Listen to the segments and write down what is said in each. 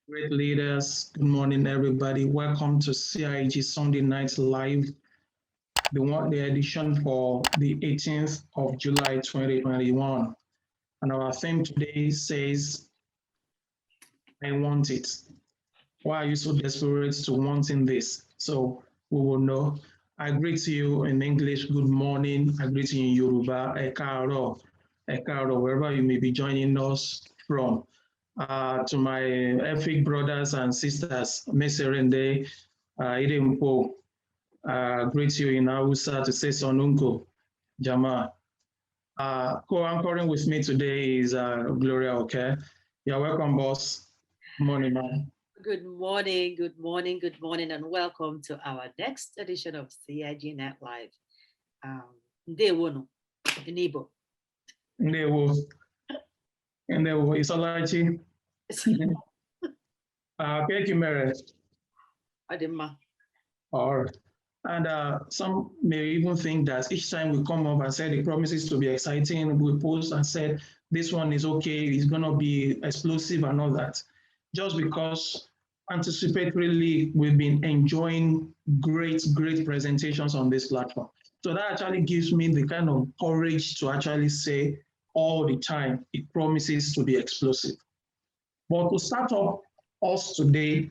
Great leaders, good morning, everybody. Welcome to CIG Sunday Night Live, the edition for the 18th of July 2021. And our theme today says, I want it. Why are you so desperate to wanting this? So we will know. I greet you in English, good morning. I greet you in Yoruba, Ekaro, wherever you may be joining us from. To my Efik brothers and sisters, Meserende, Idempo, greet you in Hausa to say Sonunko, Jama. Co-anchoring with me today is Gloria, okay? You're welcome, boss. Good morning, man. Good morning, and welcome to our next edition of CIG Net Live. Ndewo, in Igbo. Ndewo. Isolachi. Thank you, Mary. Adema. Or and some may even think that each time we come up and say the promises to be exciting, we post and said this one is okay, it's gonna be explosive and all that. Just because anticipatorily we've been enjoying great presentations on this platform. So that actually gives me the kind of courage to actually say all the time, it promises to be explosive. But to start off us today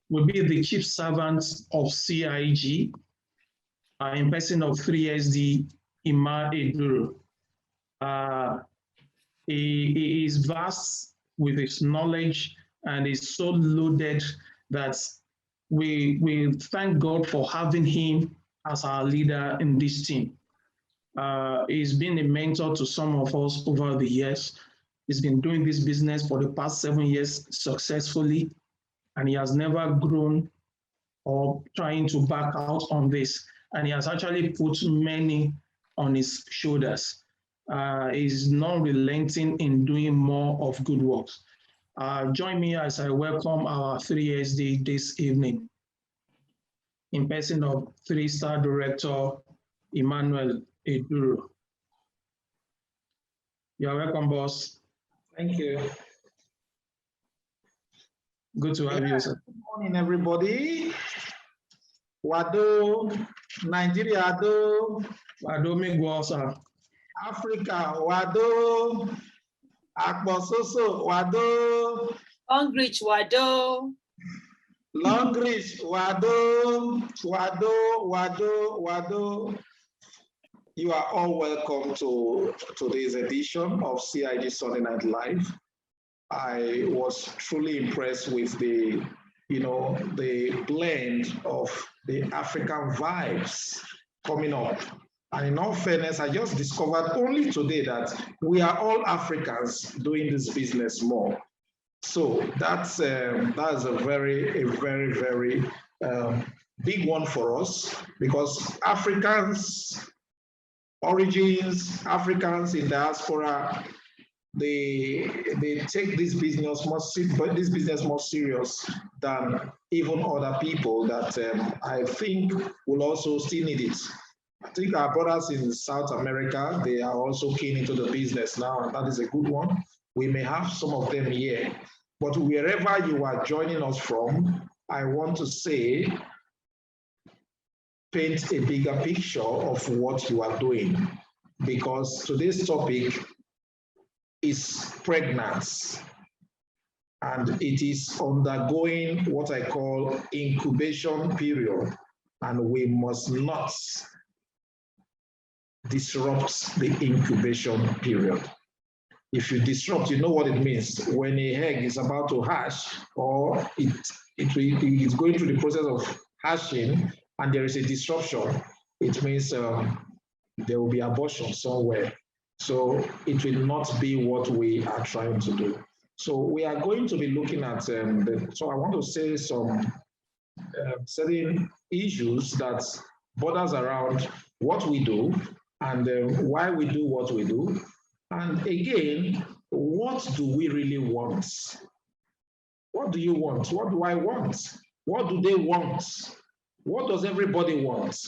will be the chief servant of CIG, in person of 3SD, Ima Eduru. He is vast with his knowledge and is so loaded that we thank God for having him as our leader in this team. He's been a mentor to some of us over the years. He's been doing this business for the past 7 years successfully, and he has never grown or trying to back out on this. And he has actually put many on his shoulders. He's not relenting in doing more of good works. Join me as I welcome our 3SD this evening in person of 3-star director Emmanuel Eduru. You're welcome, boss. Thank you. Good to have you, sir. Good morning, everybody. Wado, Nigeria, Wado. Wado Migwa, sir. Africa, Wado. Akbososo, Wado. LONGRICH, Wado. LONGRICH, Wado. Wado. You are all welcome to today's edition of CIG Sunday Night Live. I was truly impressed with the blend of the African vibes coming up. And in all fairness, I just discovered only today that we are all Africans doing this business more. So that's a very big one for us, because Africans origins, Africans in diaspora, they take this business more serious than even other people that I think will also still need it. I think our brothers in South America, they are also keen into the business now, and that is a good one. We may have some of them here, but wherever you are joining us from, I want to say, paint a bigger picture of what you are doing, because today's topic is pregnancy, and it is undergoing what I call incubation period, and we must not disrupt the incubation period. If you disrupt, you know what it means. When a egg is about to hatch, or it's going through the process of hatching, and there is a disruption, it means there will be abortion somewhere. So it will not be what we are trying to do. So we are going to be looking at, so I want to say some certain issues that borders around what we do and why we do what we do. And again, what do we really want? What do you want? What do I want? What do they want? What does everybody want?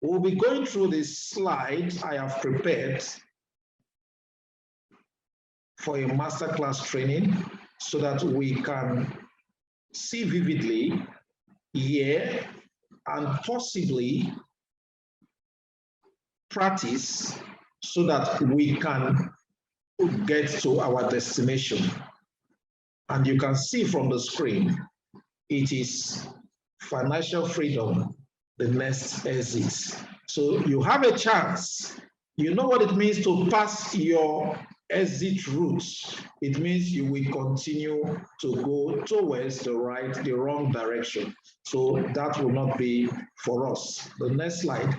We'll be going through this slide I have prepared for a masterclass training so that we can see vividly, hear, and possibly practice so that we can get to our destination. And you can see from the screen, it is financial freedom, the next exit. So you have a chance. You know what it means to pass your exit route. It means you will continue to go towards the wrong direction. So that will not be for us. The next slide.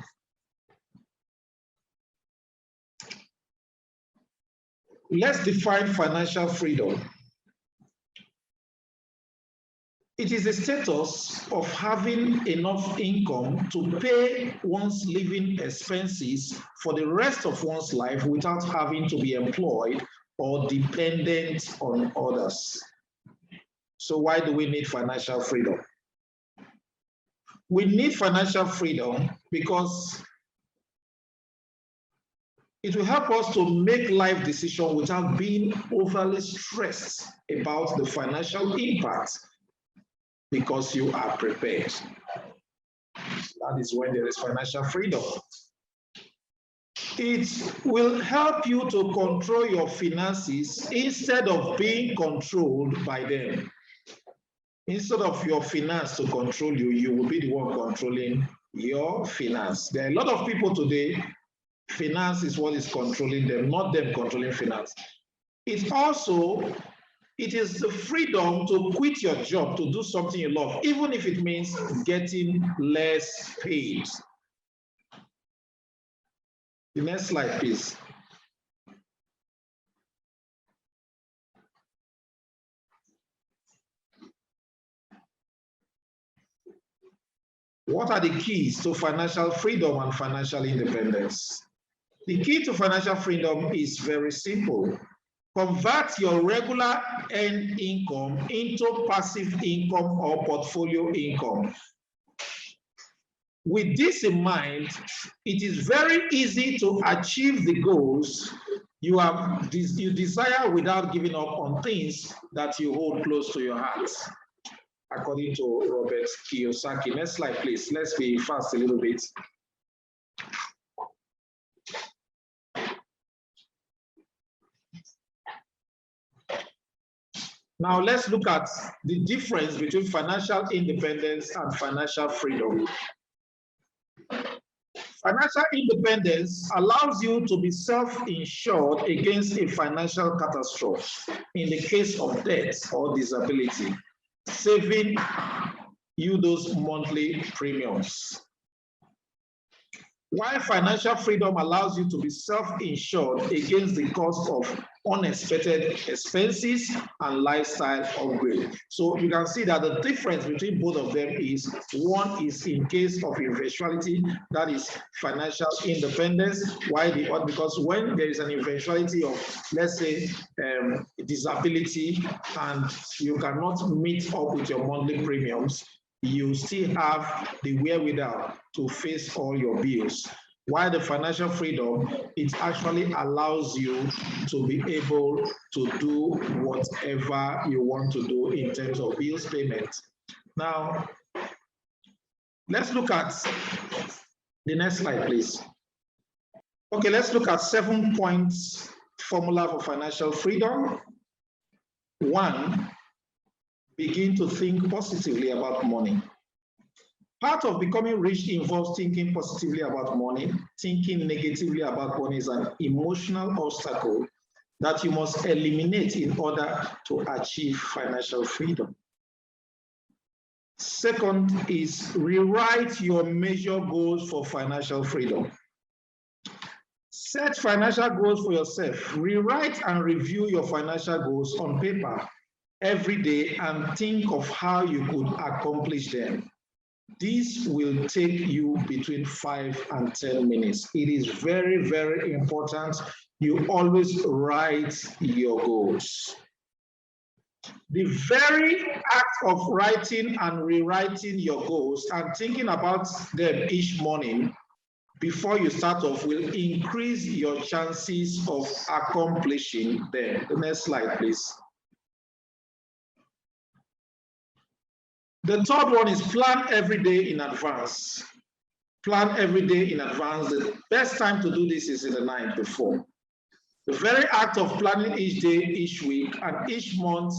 Let's define financial freedom. It is a status of having enough income to pay one's living expenses for the rest of one's life without having to be employed or dependent on others. So why do we need financial freedom? We need financial freedom because it will help us to make life decisions without being overly stressed about the financial impact, because you are prepared. That is when there is financial freedom. It will help you to control your finances instead of being controlled by them. Instead of your finance to control you, you will be the one controlling your finance. There are a lot of people today, finance is what is controlling them, not them controlling finance. It is the freedom to quit your job to do something you love, even if it means getting less paid. The next slide, please. What are the keys to financial freedom and financial independence? The key to financial freedom is very simple. Convert your regular earned income into passive income or portfolio income. With this in mind, it is very easy to achieve the goals you desire without giving up on things that you hold close to your heart, according to Robert Kiyosaki. Next slide, please. Let's be fast a little bit. Now let's look at the difference between financial independence and financial freedom. Financial independence allows you to be self-insured against a financial catastrophe in the case of death or disability, saving you those monthly premiums. While financial freedom allows you to be self-insured against the cost of unexpected expenses and lifestyle upgrade. So you can see that the difference between both of them is one is in case of eventuality, that is financial independence, while the other, because when there is an eventuality of, let's say, disability and you cannot meet up with your monthly premiums, you still have the wherewithal to face all your bills. While the financial freedom, it actually allows you to be able to do whatever you want to do in terms of bills payment. Now, let's look at the next slide, please. Okay, let's look at 7 points formula for financial freedom. 1, begin to think positively about money. Part of becoming rich involves thinking positively about money. Thinking negatively about money is an emotional obstacle that you must eliminate in order to achieve financial freedom. Second is rewrite your major goals for financial freedom. Set financial goals for yourself. Rewrite and review your financial goals on paper every day and think of how you could accomplish them. This will take you between 5 and 10 minutes. It is very, very important you always write your goals. The very act of writing and rewriting your goals and thinking about them each morning before you start off will increase your chances of accomplishing them. The next slide, please. The third one is plan every day in advance. Plan every day in advance. The best time to do this is in the night before. The very act of planning each day, each week, and each month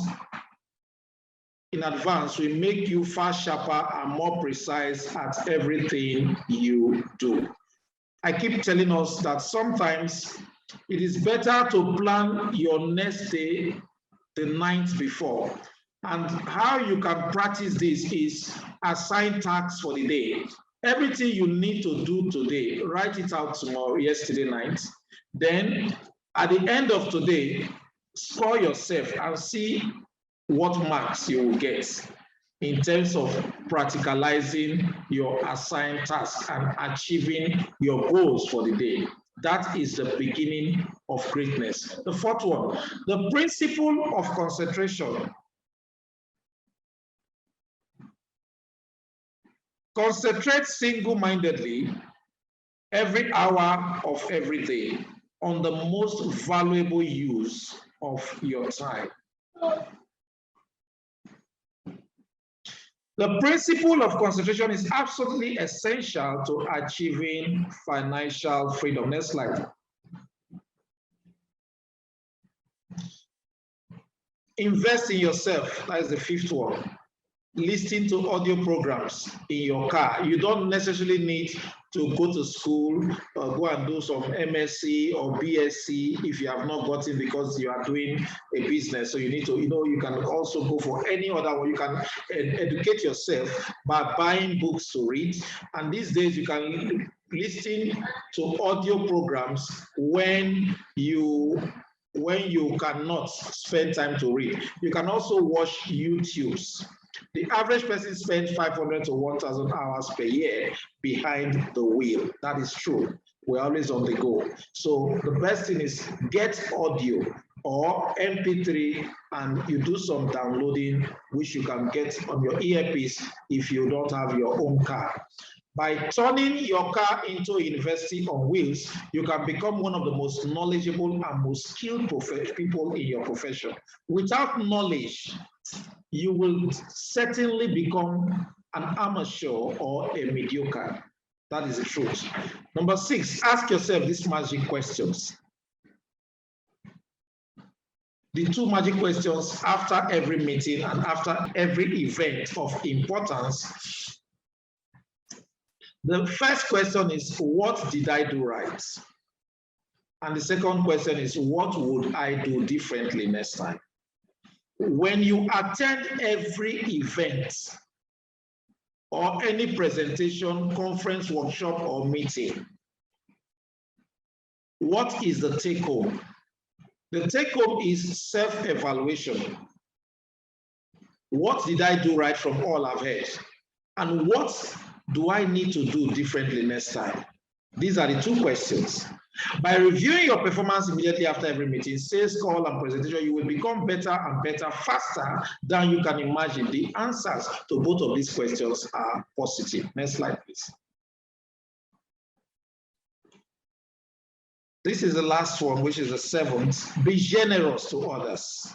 in advance will make you far sharper and more precise at everything you do. I keep telling us that sometimes it is better to plan your next day the night before. And how you can practice this is assign tasks for the day. Everything you need to do today, write it out tomorrow, yesterday night. Then at the end of today, score yourself and see what marks you will get in terms of practicalizing your assigned tasks and achieving your goals for the day. That is the beginning of greatness. The fourth one, the principle of concentration. Concentrate single-mindedly every hour of every day on the most valuable use of your time. The principle of concentration is absolutely essential to achieving financial freedom. Next slide. Invest in yourself. That is the fifth one. Listen to audio programs in your car. You don't necessarily need to go to school or go and do some MSc or BSc if you have not gotten because you are doing a business. So you need to, you can also go for any other one. You can educate yourself by buying books to read. And these days you can listen to audio programs when you cannot spend time to read. You can also watch YouTubes. The average person spends 500 to 1,000 hours per year behind the wheel. That is true. We're always on the go. So the best thing is get audio or MP3 and you do some downloading, which you can get on your earpiece if you don't have your own car. By turning your car into a university on wheels, you can become one of the most knowledgeable and most skilled people in your profession. Without knowledge, you will certainly become an amateur or a mediocre. That is the truth. Number 6, ask yourself these magic questions. The 2 magic questions after every meeting and after every event of importance. The first question is, what did I do right? And the second question is, what would I do differently next time? When you attend every event or any presentation, conference, workshop, or meeting, what is the take-home? The take-home is self-evaluation. What did I do right from all I've heard? And what do I need to do differently next time? These are the 2 questions. By reviewing your performance immediately after every meeting, sales call, and presentation, you will become better and better faster than you can imagine. The answers to both of these questions are positive. Next slide, please. This is the last one, which is the 7th. Be generous to others.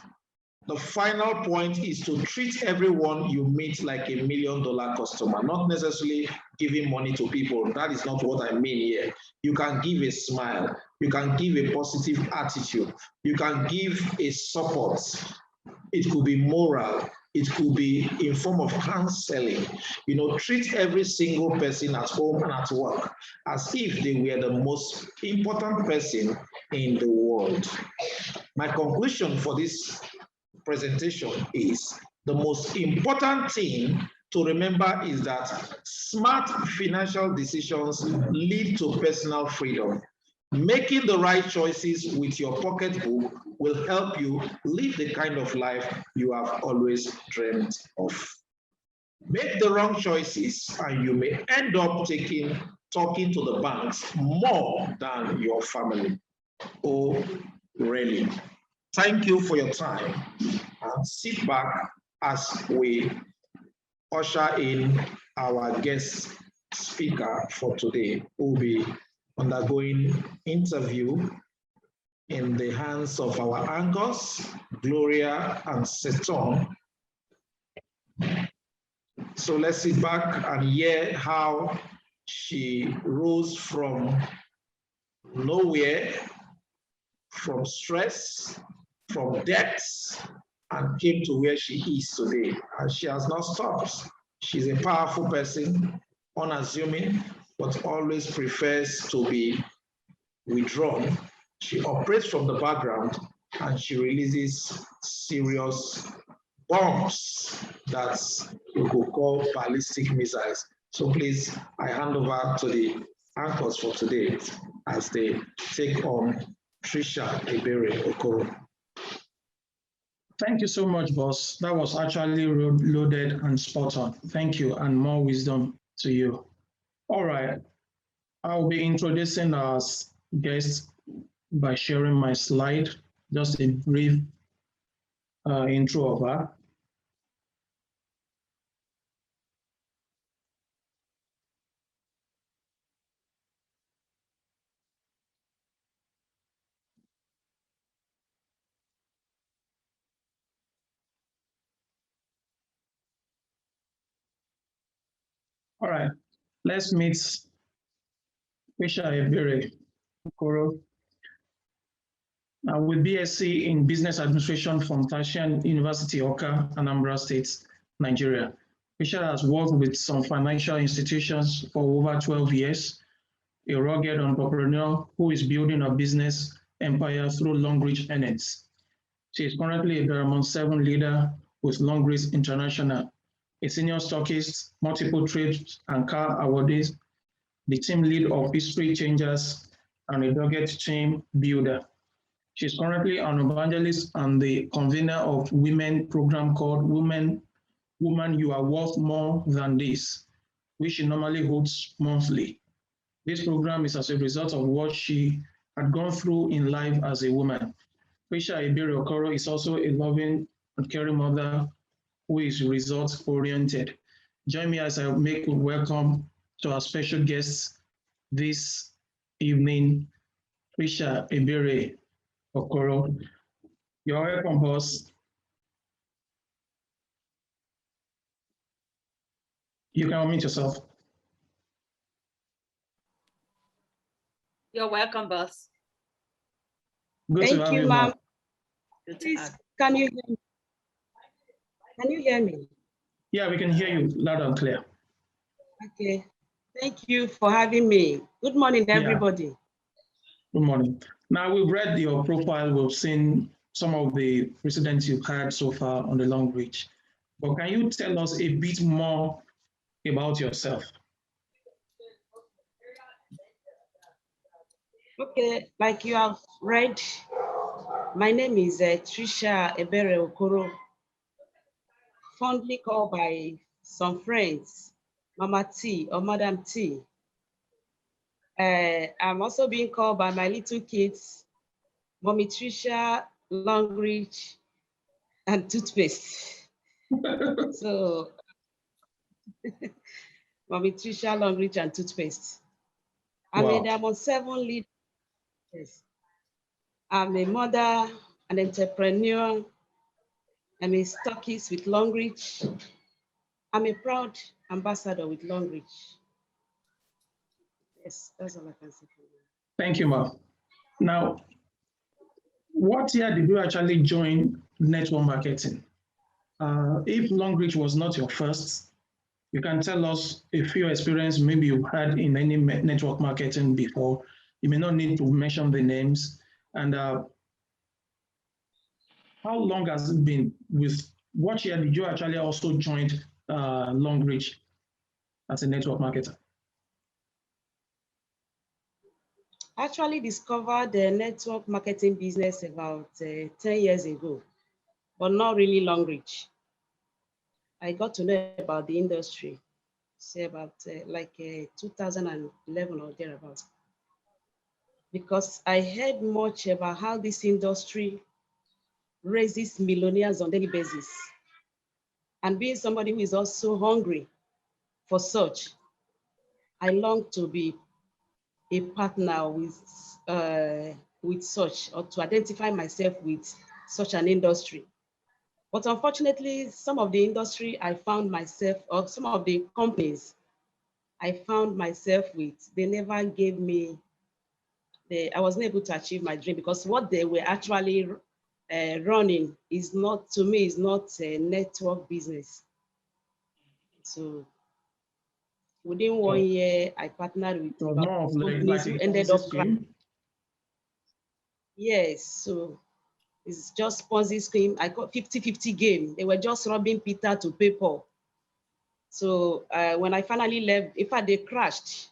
The final point is to treat everyone you meet like a $1 million customer, not necessarily giving money to people. That is not what I mean here. You can give a smile. You can give a positive attitude. You can give a support. It could be moral. It could be in form of counseling. Treat every single person at home and at work as if they were the most important person in the world. My conclusion for this presentation is the most important thing to remember is that smart financial decisions lead to personal freedom. Making the right choices with your pocketbook will help you live the kind of life you have always dreamed of. Make the wrong choices and you may end up talking to the banks more than your family. Oh, really? Thank you for your time, and sit back as we usher in our guest speaker for today, who will be undergoing interview in the hands of our anchors, Gloria and Seton. So let's sit back and hear how she rose from nowhere, from stress, from debts, and came to where she is today. And she has not stopped. She's a powerful person, unassuming, but always prefers to be withdrawn. She operates from the background and she releases serious bombs that we could call ballistic missiles. So please, I hand over to the anchors for today as they take on Tricia Ebere Okoro. Thank you so much, boss. That was actually loaded and spot on. Thank you, and more wisdom to you. All right, I'll be introducing our guest by sharing my slide, just a brief intro of her. All right, let's meet Tricia Ebere Okoro. With BSc in Business Administration from Tricia University, Oka, Anambra State, Nigeria. Tricia has worked with some financial institutions for over 12 years, a rugged entrepreneur who is building a business empire through LONGRICH ENTRANTS. She is currently a Diamond 7 leader with LONGRICH International, a senior stockist, multiple trips and car awardees, the team lead of History Changers, and a dogged team builder. She's currently an evangelist and the convener of women program called Woman, You Are Worth More Than This, which she normally holds monthly. This program is as a result of what she had gone through in life as a woman. Tricia Ebere Okoro is also a loving and caring mother who is results-oriented. Join me as I make a welcome to our special guests this evening, Tricia Ebere Okoro. You're welcome, boss. You can unmute yourself. You're welcome, boss. Good Thank you, ma'am. Please, can you hear me? Can you hear me? Yeah, we can hear you loud and clear. Okay. Thank you for having me. Good morning, everybody. Good morning. Now, we've read your profile. We've seen some of the precedents you've had so far on the LONGRICH. But can you tell us a bit more about yourself? Okay, like you have read, my name is Tricia Ebere Okoro, fondly called by some friends Mama T or Madam T. I'm also being called by my little kids, Mommy Tricia, LONGRICH, and toothpaste. So, Mommy Tricia, LONGRICH, and toothpaste. I'm a Diamond 7 lead. Yes. I'm a mother, an entrepreneur. I'm a stockist with LONGRICH. I'm a proud ambassador with LONGRICH. Yes, that's all I can say for you. Thank you, ma'am. Now, what year did you actually join network marketing? If LONGRICH was not your first, you can tell us a few experience maybe you've had in any network marketing before. You may not need to mention the names. And how long has it been with, what year did you actually also join LONGRICH as a network marketer? I actually discovered the network marketing business about 10 years ago, but not really LONGRICH. I got to know about the industry, say about 2011 or thereabouts, because I heard much about how this industry raises millionaires on a daily basis. And being somebody who is also hungry for such, I long to be a partner with such, or to identify myself with such an industry. But unfortunately, some of the industry I found myself, or some of the companies I found myself with, they never gave me, I wasn't able to achieve my dream because what they were actually running is not, to me, is not a network business. So within 1 year, I partnered with It was about more of companies like who a ended Ponzi up crashing. scheme. Yes, so it's just Ponzi scheme. I got 50-50 game. They were just robbing Peter to pay Paul. So when I finally left, in fact, they crashed.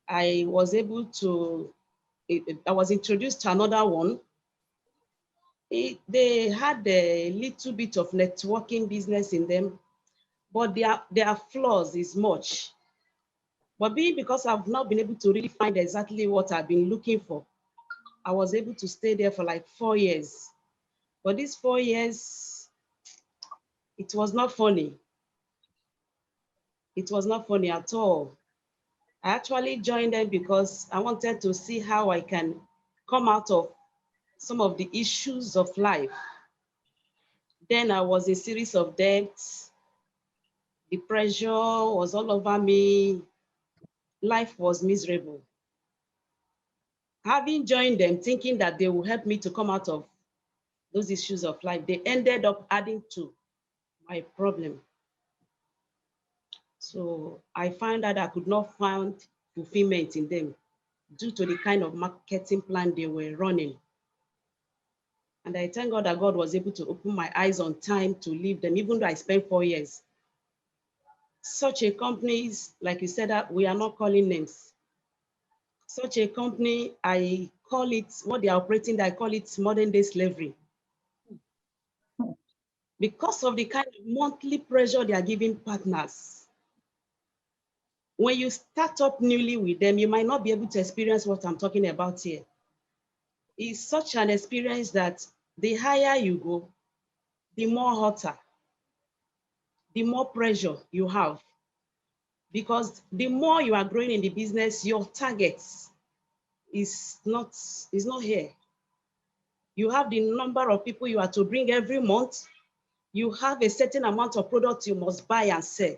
I was able to, I was introduced to another one. They had a little bit of networking business in them, but their flaws is much. But because I've not been able to really find exactly what I've been looking for, I was able to stay there for like 4 years. But these 4 years, it was not funny. It was not funny at all. I actually joined them because I wanted to see how I can come out of some of the issues of life. Then I was a series of debts. The pressure was all over me. Life was miserable. Having joined them, thinking that they will help me to come out of those issues of life, they ended up adding to my problem. So I found that I could not find fulfillment in them due to the kind of marketing plan they were running. And I thank God that God was able to open my eyes on time to leave them, even though I spent 4 years. Such a company, like you said, that we are not calling names. Such a company, I call it, what they are operating, I call it modern day slavery. Because of the kind of monthly pressure they are giving partners. When you start up newly with them, you might not be able to experience what I'm talking about here. It's such an experience that the higher you go, the more hotter, the more pressure you have. Because the more you are growing in the business, your targets is not here. You have the number of people you are to bring every month. You have a certain amount of product you must buy and sell.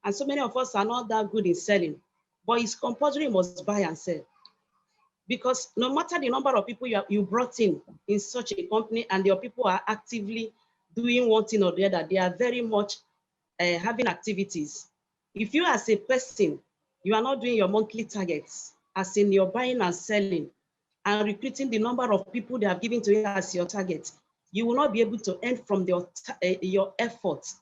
And so many of us are not that good in selling, but it's compulsory you must buy and sell. Because no matter the number of people you brought in such a company and your people are actively doing one thing or the other, they are very much having activities. If you as a person, you are not doing your monthly targets, as in your buying and selling and recruiting the number of people they have given to you as your target, you will not be able to earn from your efforts.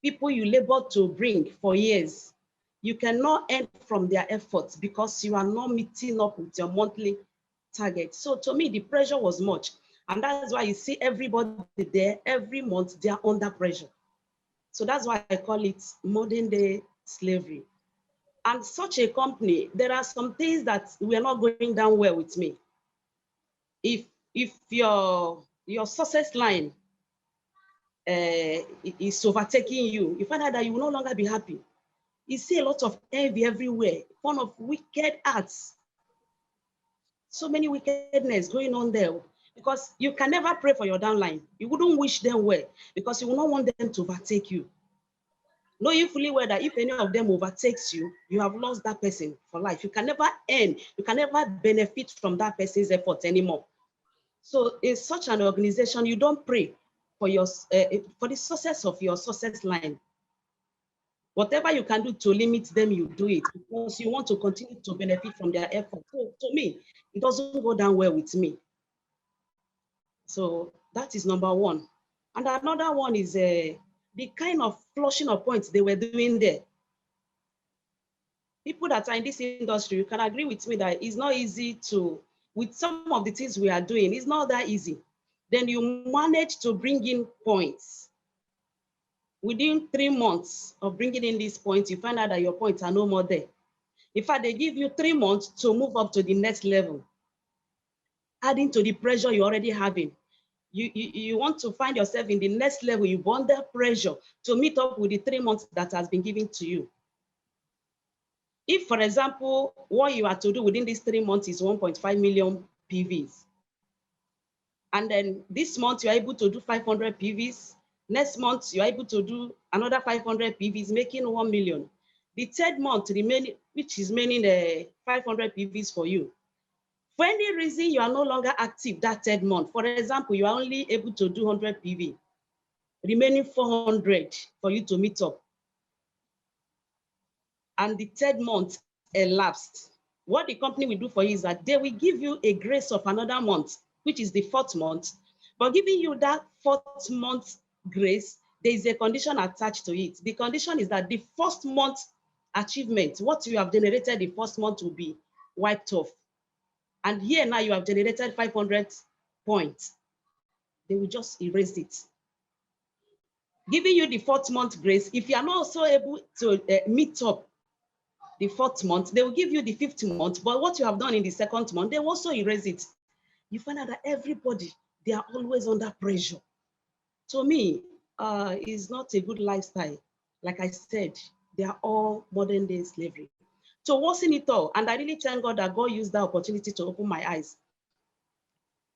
People you labored to bring for years, you cannot earn from their efforts because you are not meeting up with your monthly target. So to me, the pressure was much. And that's why you see everybody there, every month, they are under pressure. So that's why I call it modern day slavery. And such a company, there are some things that were not going down well with me. If your success line is overtaking you, you find out that you will no longer be happy. You see a lot of envy everywhere, fun of wicked acts. So many wickedness going on there because you can never pray for your downline. You wouldn't wish them well because you will not want them to overtake you. Knowing fully well that if any of them overtakes you, you have lost that person for life. You can never earn, you can never benefit from that person's effort anymore. So in such an organization, you don't pray for for the success of your success line. Whatever you can do to limit them, you do it because you want to continue to benefit from their effort. So to me, it doesn't go down well with me. So that is number one. And another one is the kind of flushing of points they were doing there. People that are in this industry, you can agree with me that it's not easy to, with some of the things we are doing, it's not that easy. Then you manage to bring in points. Within 3 months of bringing in these points, you find out that your points are no more there. In fact, they give you 3 months to move up to the next level, adding to the pressure you're already having. You want to find yourself in the next level, you under pressure to meet up with the 3 months that has been given to you. If, for example, what you are to do within these 3 months is 1.5 million PVs, And then this month, you're able to do 500 PVs. Next month, you're able to do another 500 PVs, making 1 million. The third month remaining, which is meaning 500 PVs for you. For any reason you are no longer active that third month, for example, you are only able to do 100 PV, remaining 400 for you to meet up. And the third month elapsed. What the company will do for you is that they will give you a grace of another month, which is the fourth month. But giving you that fourth month grace, there is a condition attached to it. The condition is that the first month achievement, what you have generated the first month will be wiped off. And here now you have generated 500 points. They will just erase it. Giving you the fourth month grace, if you are not also able to meet up the fourth month, they will give you the fifth month, but what you have done in the second month, they will also erase it. You find out that everybody, they are always under pressure. To me, it's not a good lifestyle. Like I said, they are all modern day slavery. So worsen it all, and I really thank God that God used that opportunity to open my eyes.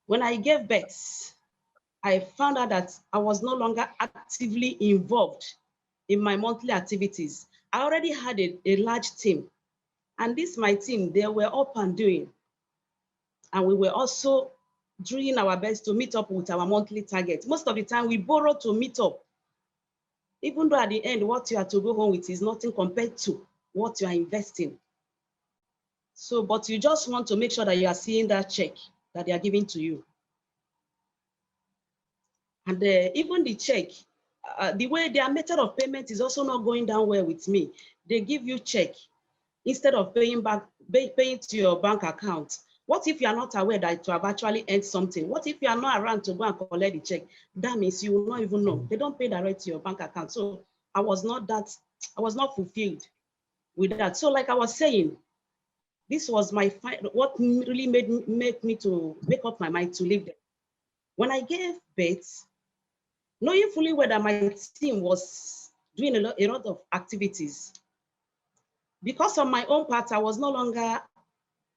When I gave birth, I found out that I was no longer actively involved in my monthly activities. I already had a large team. And this, my team, they were up and doing. And we were also doing our best to meet up with our monthly target. Most of the time we borrow to meet up. Even though at the end, what you have to go home with is nothing compared to what you are investing. So, but you just want to make sure that you are seeing that check that they are giving to you. And even the check, the way their method of payment is also not going down well with me. They give you check instead of paying to your bank account. What if you are not aware that you have actually earned something? What if you are not around to go and collect the check? That means you will not even know. They don't pay direct to your bank account. So I was not fulfilled with that. So like I was saying, this was what really made me to make up my mind to leave them. When I gave birth, knowing fully well that my team was doing a lot of activities, because of my own part, I was no longer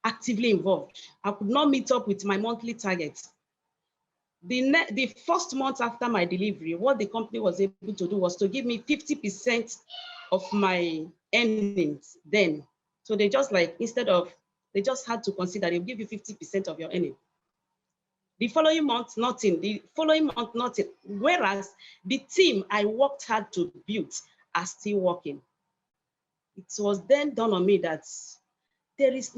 actively involved. I could not meet up with my monthly target. The first month after my delivery, what the company was able to do was to give me 50% of my earnings then. So they just like, they just had to consider they'll give you 50% of your earnings. The following month, nothing. The following month, nothing. Whereas the team I worked hard to build are still working. It was then done on me that there is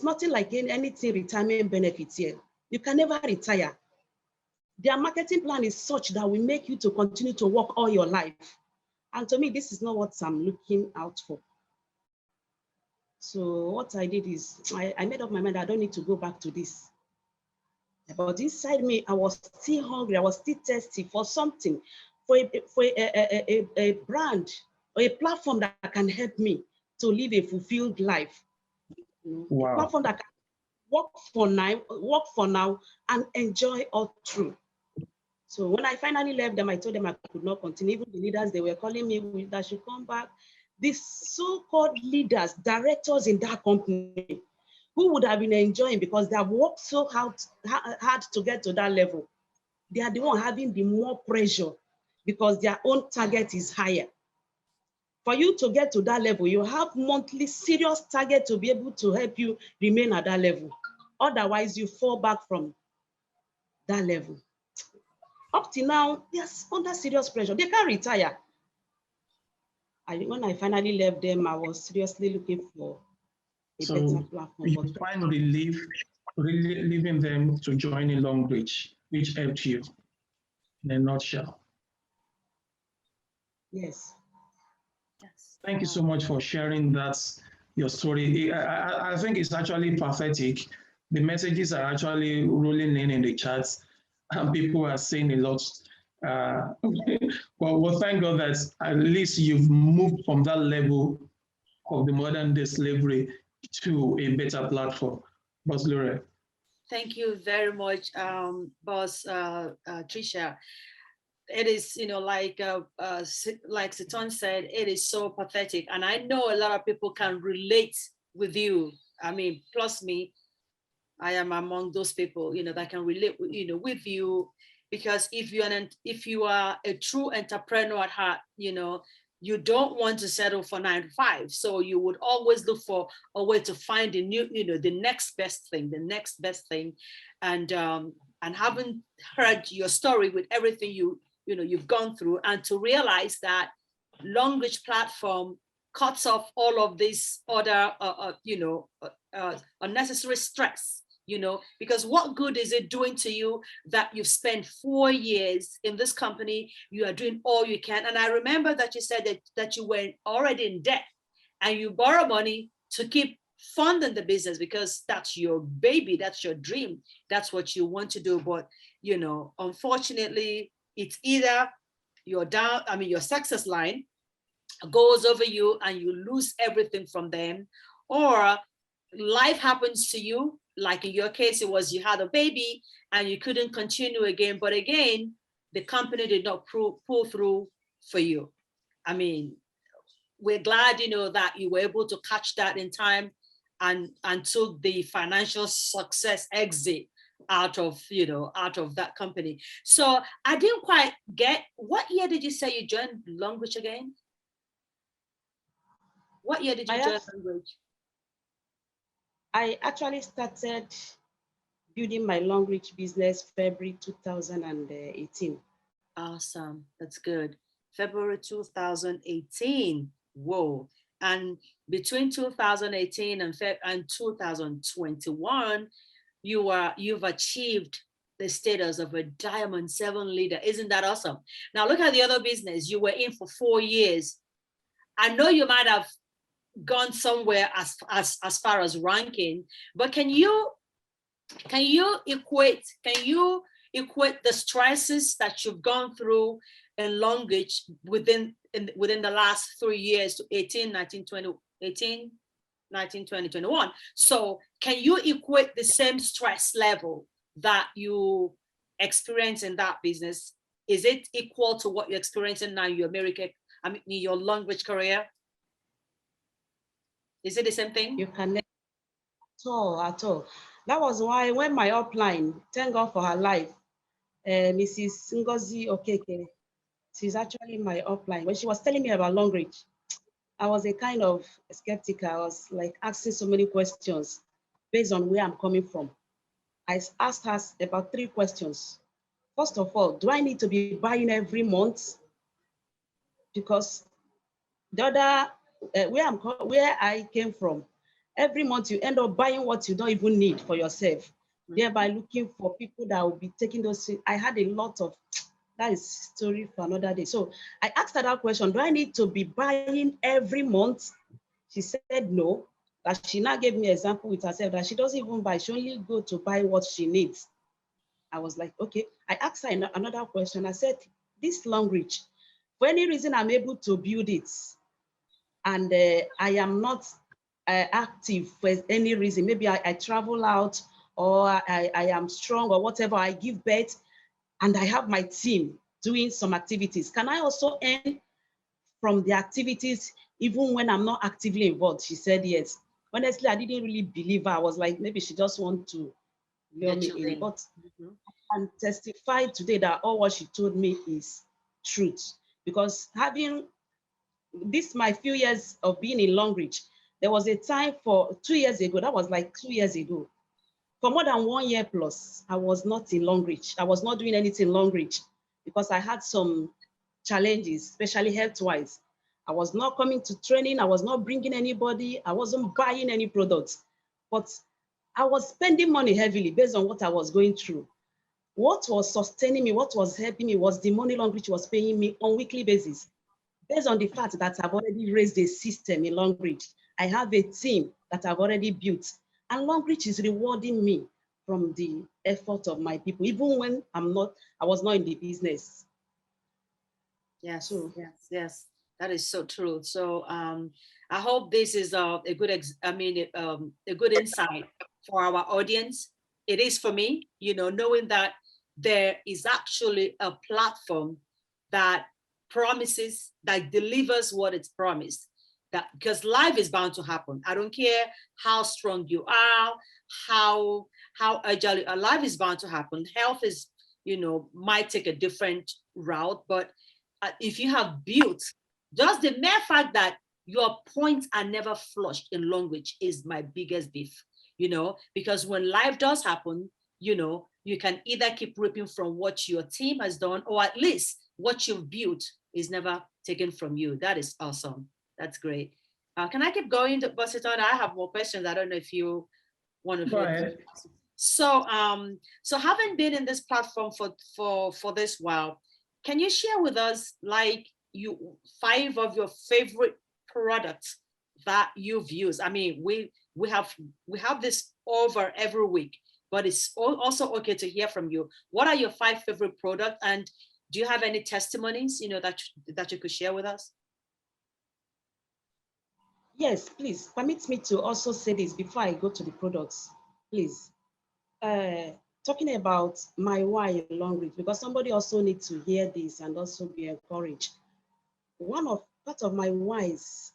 nothing like anything retirement benefits here. You can never retire. Their marketing plan is such that will make you to continue to work all your life. And to me, this is not what I'm looking out for. So what I did is I made up my mind, I don't need to go back to this. But inside me, I was still hungry. I was still thirsty for something, for a brand or a platform that can help me to live a fulfilled life. Wow. A platform that can work for now, and enjoy all through. So when I finally left them, I told them I could not continue. Even the leaders, they were calling me that I should come back. These so-called leaders, directors in that company, who would have been enjoying because they have worked so hard to get to that level. They are the one having the more pressure because their own target is higher. For you to get to that level, you have monthly serious target to be able to help you remain at that level. Otherwise, you fall back from that level. Up till now, they're under serious pressure. They can't retire. When I finally left them, I was seriously looking for a better platform. You find relief, really leaving them to join in LONGRICH, which helped you in a nutshell. Yes. Thank you so much for sharing that, your story. I think it's actually pathetic. The messages are actually rolling in the chats, and people are saying a lot. Well, thank God that at least you've moved from that level of the modern day slavery to a better platform. Boss Lore. Thank you very much, Boss Tricia. It is, like Siton said, it is so pathetic. And I know a lot of people can relate with you. I mean, plus me, I am among those people, that can relate, with you, because if you are a true entrepreneur at heart, you don't want to settle for 9 to 5. So you would always look for a way to find the new, the next best thing, and having heard your story with everything you've gone through, and to realize that LONGRICH platform cuts off all of this other, unnecessary stress, because what good is it doing to you that you've spent 4 years in this company, you are doing all you can. And I remember that you said that you were already in debt and you borrow money to keep funding the business because that's your baby, that's your dream, that's what you want to do. But, unfortunately, it's either your success line goes over you and you lose everything from them, or life happens to you, like in your case, it was you had a baby and you couldn't continue again, but again, the company did not pull through for you. I mean, we're glad, that you were able to catch that in time and took the financial success exit out of that company. So I didn't quite get, what year did you say you joined LONGRICH again? What year did you join LONGRICH? I actually started building my LONGRICH business February 2018. Awesome. That's good. February 2018. Whoa. And between 2018 and 2021, you've achieved the status of a Diamond 7 leader. Isn't that awesome? Now look at the other business. You were in for 4 years. I know you might have gone somewhere as far as ranking, but can you equate the stresses that you've gone through in LONGRICH within the last 3 years, to 18, 19, 20, 18, 19, 20, 21? So can you equate the same stress level that you experience in that business? Is it equal to what you're experiencing now in your LONGRICH career? Is it the same thing? You can at all. That was why when my upline, thank God for her life, Mrs. Ngozi Okeke, she's actually my upline. When she was telling me about LONGRICH, I was a kind of skeptical. I was like asking so many questions based on where I'm coming from. I asked her about 3 questions. First of all, do I need to be buying every month? Because the other, where I came from, every month you end up buying what you don't even need for yourself, thereby looking for people that will be taking those. I had a lot of, that is story for another day. So I asked her that question, do I need to be buying every month? She said no, that she now gave me an example with herself that she doesn't even buy, she only go to buy what she needs. I was like, okay. I asked her another question. I said, this LONGRICH, for any reason I'm able to build it, and I am not active for any reason, maybe I travel out, or I am strong or whatever, I give birth and I have my team doing some activities, can I also earn from the activities even when I'm not actively involved? She said yes. Honestly, I didn't really believe her. I was like, maybe she just want to lure me in. But I can testify today that all what she told me is truth, because having this my few years of being in LONGRICH, there was a time for 2 years ago, that was like 2 years ago, for more than 1 year plus, I was not in LONGRICH. I was not doing anything in LONGRICH because I had some challenges, especially health-wise. I was not coming to training. I was not bringing anybody. I wasn't buying any products, but I was spending money heavily based on what I was going through. What was sustaining me, what was helping me was the money LONGRICH was paying me on weekly basis. Based on the fact that I've already raised a system in LONGRICH, I have a team that I've already built, and LONGRICH is rewarding me from the effort of my people, even when I was not in the business. Yes, yes, that is so true. So I hope this is a good insight for our audience. It is for me, knowing that there is actually a platform that promises, that delivers what it's promised. that, because life is bound to happen. I don't care how strong you are, how agile, life is bound to happen. Health is, might take a different route, but if you have built, just the mere fact that your points are never flushed in Longrich is my biggest beef, because when life does happen, you can either keep ripping from what your team has done, or at least what you've built is never taken from you. That is awesome. That's great. Can I keep going, Bositon? I have more questions. I don't know if you want to Go ahead. So having been in this platform for this while, can you share with us like 5 of your favorite products that you've used? I mean, we have this over every week, but it's also okay to hear from you. What are your 5 favorite products, and do you have any testimonies, that you could share with us? Yes, please permit me to also say this before I go to the products, please. Talking about my why in Longrich, because somebody also needs to hear this and also be encouraged. Part of my whys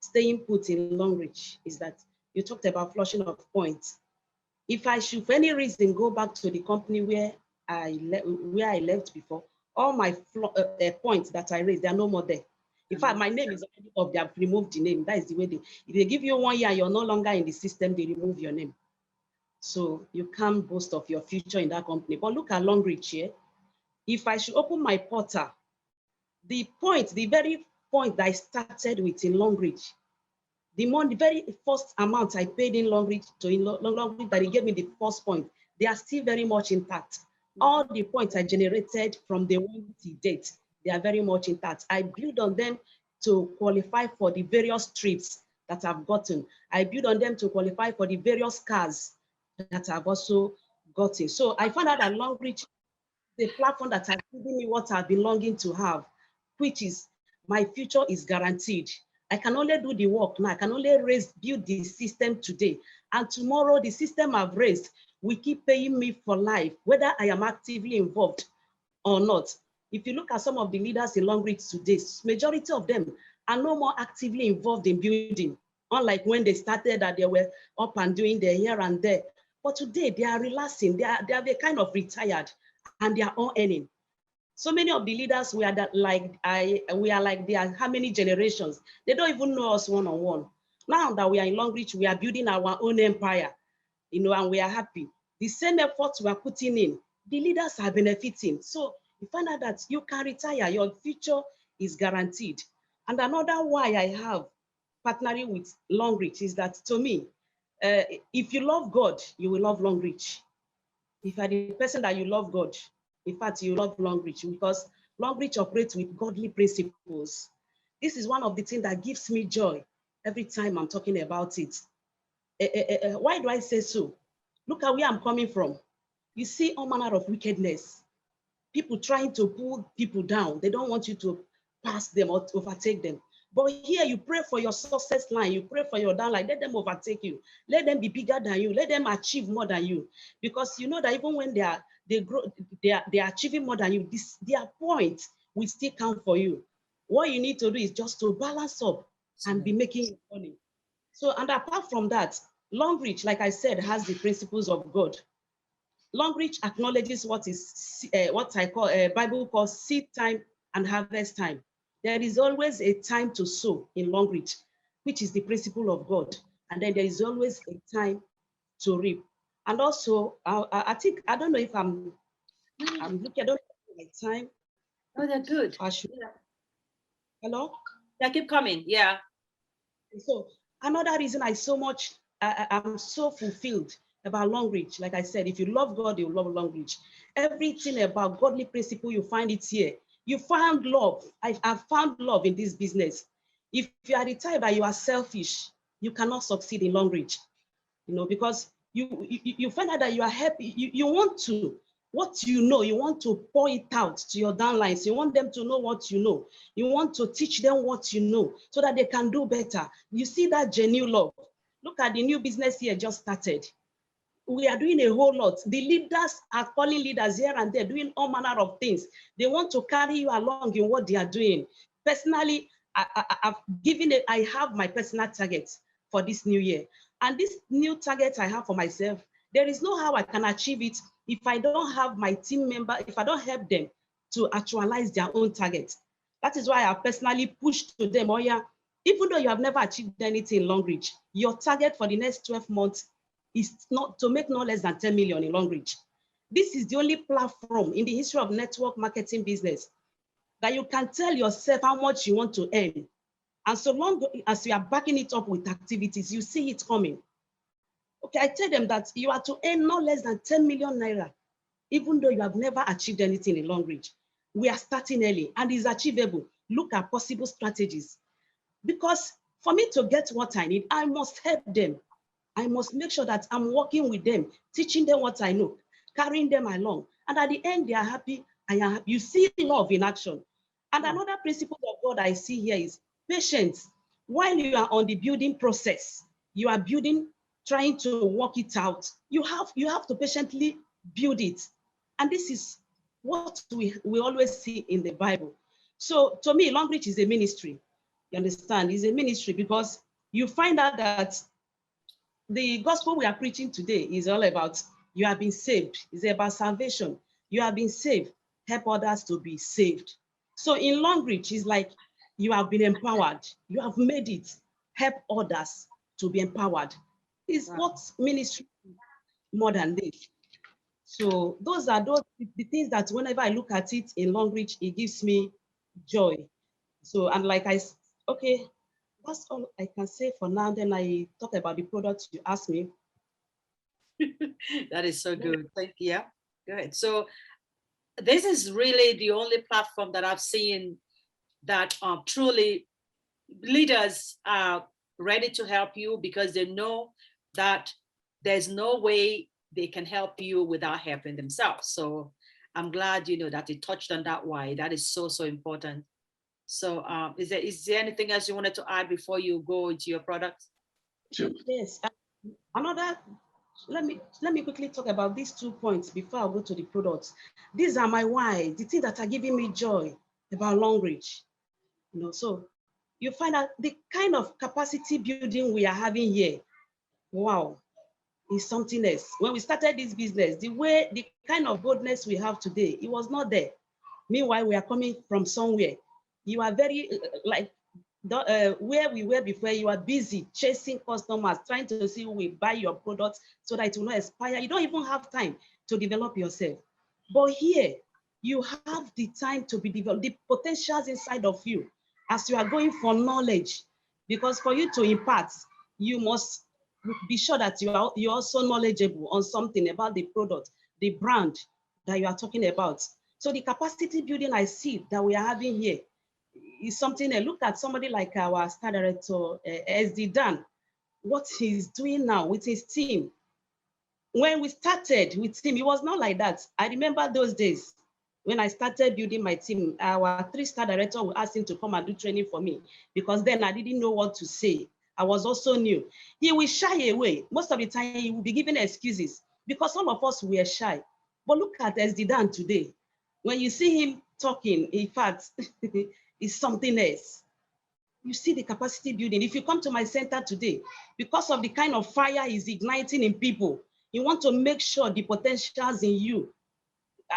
staying put in Longrich is that you talked about flushing of points. If I should, for any reason, go back to the company where I left before, all my points that I raised, they are no more there. In fact, my name is already up. They have removed the name. That is the way if they give you 1 year, you're no longer in the system, they remove your name. So you can't boast of your future in that company. But look at Longrich here. If I should open my portal, the very point that I started with in Longrich, the very first amount I paid in Longrich that he gave me the first point, they are still very much intact. All the points I generated from the one to date, they are very much intact. I build on them to qualify for the various trips that I've gotten. I build on them to qualify for the various cars that I've also gotten. So I found out that Longrich, the platform that has given me what I've been longing to have, which is my future is guaranteed. I can only do the work now. I can only build the system today. And tomorrow, the system I've raised will keep paying me for life, whether I am actively involved or not. If you look at some of the leaders in Longrich today, majority of them are no more actively involved in building, unlike when they started that they were up and doing their here and there. But today they are relaxing, they are kind of retired, and they are all earning. So many of the leaders we are like they are how many generations? They don't even know us one-on-one. Now that we are in Longrich, we are building our own empire, and we are happy. The same effort we are putting in, the leaders are benefiting. So you find out that you can retire, your future is guaranteed. And another why I have partnering with Longrich is that, to me, if you love God, you will love Longrich. If you are the person that you love God, in fact, you love Longrich, because Longrich operates with godly principles. This is one of the things that gives me joy every time I'm talking about it. Why do I say so? Look at where I'm coming from. You see all manner of wickedness. People trying to pull people down. They don't want you to pass them or overtake them. But here you pray for your success line. You pray for your downline. Let them overtake you. Let them be bigger than you. Let them achieve more than you. Because you know that even when they are achieving more than you, their point will still count for you. What you need to do is just to balance up and be making money. So, and apart from that, Longrich, like I said, has the principles of God. Longrich acknowledges what I call Bible calls seed time and harvest time. There is always a time to sow in Longrich, which is the principle of God. And then there is always a time to reap. And also, I think, I don't know if I'm looking, I don't know my time. Oh, they're good. Yeah. Hello? Yeah, keep coming. Yeah. So another reason I'm so fulfilled about Longrich, like I said, if you love God, you love Longrich. Everything about godly principle, you find it here. You found love. I've found love in this business. If you are retired but you are selfish, you cannot succeed in Longrich, because you find out that you are happy. You want to, what you know, you want to pour it out to your downlines. You want them to know what you know. You want to teach them what you know so that they can do better. You see that genuine love. Look at the new business here just started. We are doing a whole lot. The leaders are calling leaders here and there, doing all manner of things. They want to carry you along in what they are doing. Personally, I've given it, I have my personal target for this new year. And this new target I have for myself, there is no how I can achieve it if I don't have my team member, if I don't help them to actualize their own target. That is why I personally pushed to them, oh yeah, even though you have never achieved anything in Longreach, your target for the next 12 months is not to make no less than 10 million in Longreach. This is the only platform in the history of network marketing business that you can tell yourself how much you want to earn. And so long as you are backing it up with activities, you see it coming. Okay, I tell them that you are to earn no less than 10 million naira, even though you have never achieved anything in Longreach. We are starting early and it's achievable. Look at possible strategies. Because for me to get what I need, I must help them. I must make sure that I'm working with them, teaching them what I know, carrying them along. And at the end, they are happy. I am happy. You see love in action. And another principle of God I see here is patience. While you are on the building process, you are building, trying to work it out. You have to patiently build it. And this is what we always see in the Bible. So to me, Longreach is a ministry. You understand? It's a ministry because you find out that the gospel we are preaching today is all about you have been saved. It's about salvation. You have been saved. Help others to be saved. So in Longreach, it's like you have been empowered. You have made it. Help others to be empowered. It's what ministry more than this. So those are the things that whenever I look at it in Longreach, it gives me joy. So, and like okay, that's all I can say for now. Then I talk about the products you asked me. That is so good. Thank you. Yeah, go ahead. So this is really the only platform that I've seen that truly leaders are ready to help you because they know that there's no way they can help you without helping themselves. So I'm glad, that you touched on that why. That is so, so important. So is there anything else you wanted to add before you go into your products? Yes. Let me quickly talk about these 2 points before I go to the products. These are my why, the things that are giving me joy about Longreach. So you find out the kind of capacity building we are having here. Wow, is something else. When we started this business, the kind of boldness we have today, it was not there. Meanwhile, we are coming from somewhere. You are very where we were before, you are busy chasing customers, trying to see who will buy your products so that it will not expire. You don't even have time to develop yourself. But here, you have the time to be developed, the potentials inside of you as you are going for knowledge. Because for you to impart, you must be sure that you're also knowledgeable on something about the product, the brand that you are talking about. So the capacity building I see that we are having here is something. Look at somebody like our star director, SD Dan, what he's doing now with his team. When we started with him, it was not like that. I remember those days when I started building my team, our 3-star director would ask him to come and do training for me because then I didn't know what to say. I was also new. He will shy away. Most of the time, he will be giving excuses because some of us were shy. But look at SD Dan today. When you see him talking, in fact, it's something else. You see the capacity building. If you come to my center today, because of the kind of fire he's igniting in people, you want to make sure the potentials in you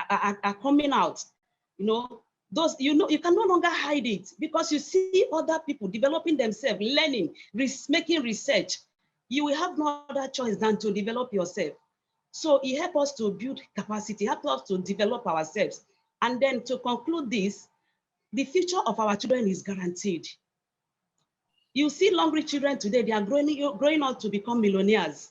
are coming out. Those, you can no longer hide it because you see other people developing themselves, learning, making research. You will have no other choice than to develop yourself. So it helps us to build capacity, helps us to develop ourselves. And then to conclude this, the future of our children is guaranteed. You see Longreach children today, they are growing up to become millionaires.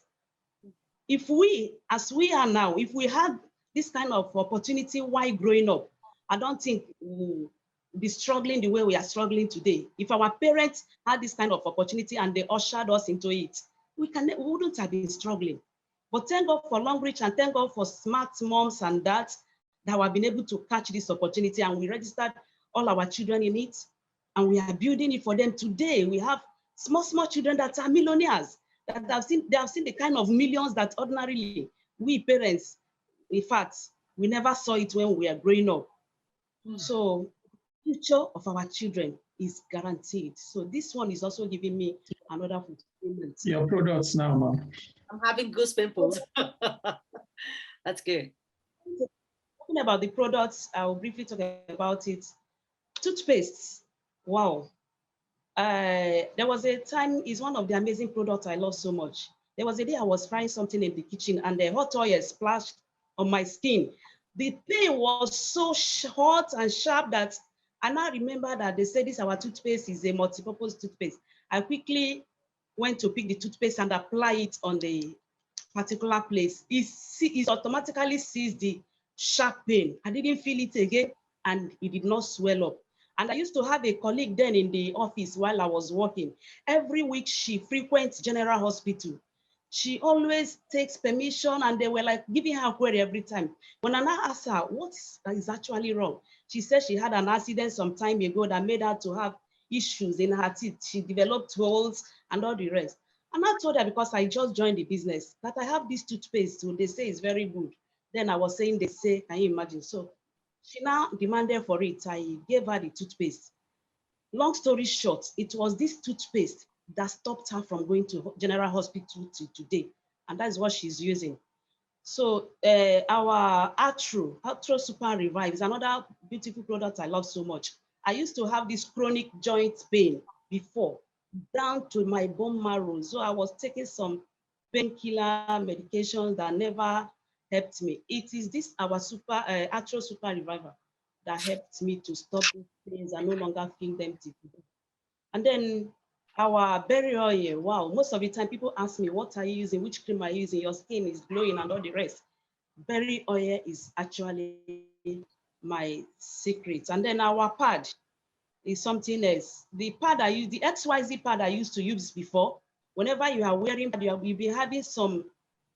If we, as we are now, if we had this kind of opportunity while growing up, I don't think we'll be struggling the way we are struggling today. If our parents had this kind of opportunity and they ushered us into it, we wouldn't have been struggling. But thank God for Longreach and thank God for smart moms and dads that have been able to catch this opportunity, and we registered all our children in it, and we are building it for them. Today, we have small children that are millionaires, that they have seen the kind of millions that ordinarily we parents, in fact, we never saw it when we were growing up. So future of our children is guaranteed. So this one is also giving me another fulfillment. Your products now, ma'am. I'm having goose pimples. That's good. Talking about the products, I'll briefly talk about it. Toothpaste. Wow. There was a time, it's one of the amazing products I love so much. There was a day I was frying something in the kitchen and the hot oil splashed on my skin. The pain was so hot and sharp that I now remember that they said this our toothpaste is a multi-purpose toothpaste. I quickly went to pick the toothpaste and apply it on the particular place. It automatically sees the sharp pain. I didn't feel it again and it did not swell up. And I used to have a colleague then in the office while I was working. Every week she frequents General Hospital. She always takes permission and they were like giving her query every time. When I now asked her what is actually wrong, she said she had an accident some time ago that made her to have issues in her teeth. She developed holes and all the rest. And I told her, because I just joined the business, that I have this toothpaste, so they say it's very good. Then I was saying, they say, can you imagine? So she now demanded for it. I gave her the toothpaste. Long story short, it was this toothpaste that stopped her from going to General Hospital till today. And that's what she's using. So our Atro Super Revive is another beautiful product I love so much. I used to have this chronic joint pain before, down to my bone marrow. So I was taking some painkiller medications that never helped me. It is this our Atro Super Reviver that helped me to stop these pains and no longer feel them till today. And then our berry oil, wow, most of the time people ask me, what are you using? Which cream are you using? Your skin is glowing and all the rest. Berry oil is actually my secret. And then our pad is something else. The pad I use, the XYZ pad I used to use before, whenever you are wearing pad, you'll be having some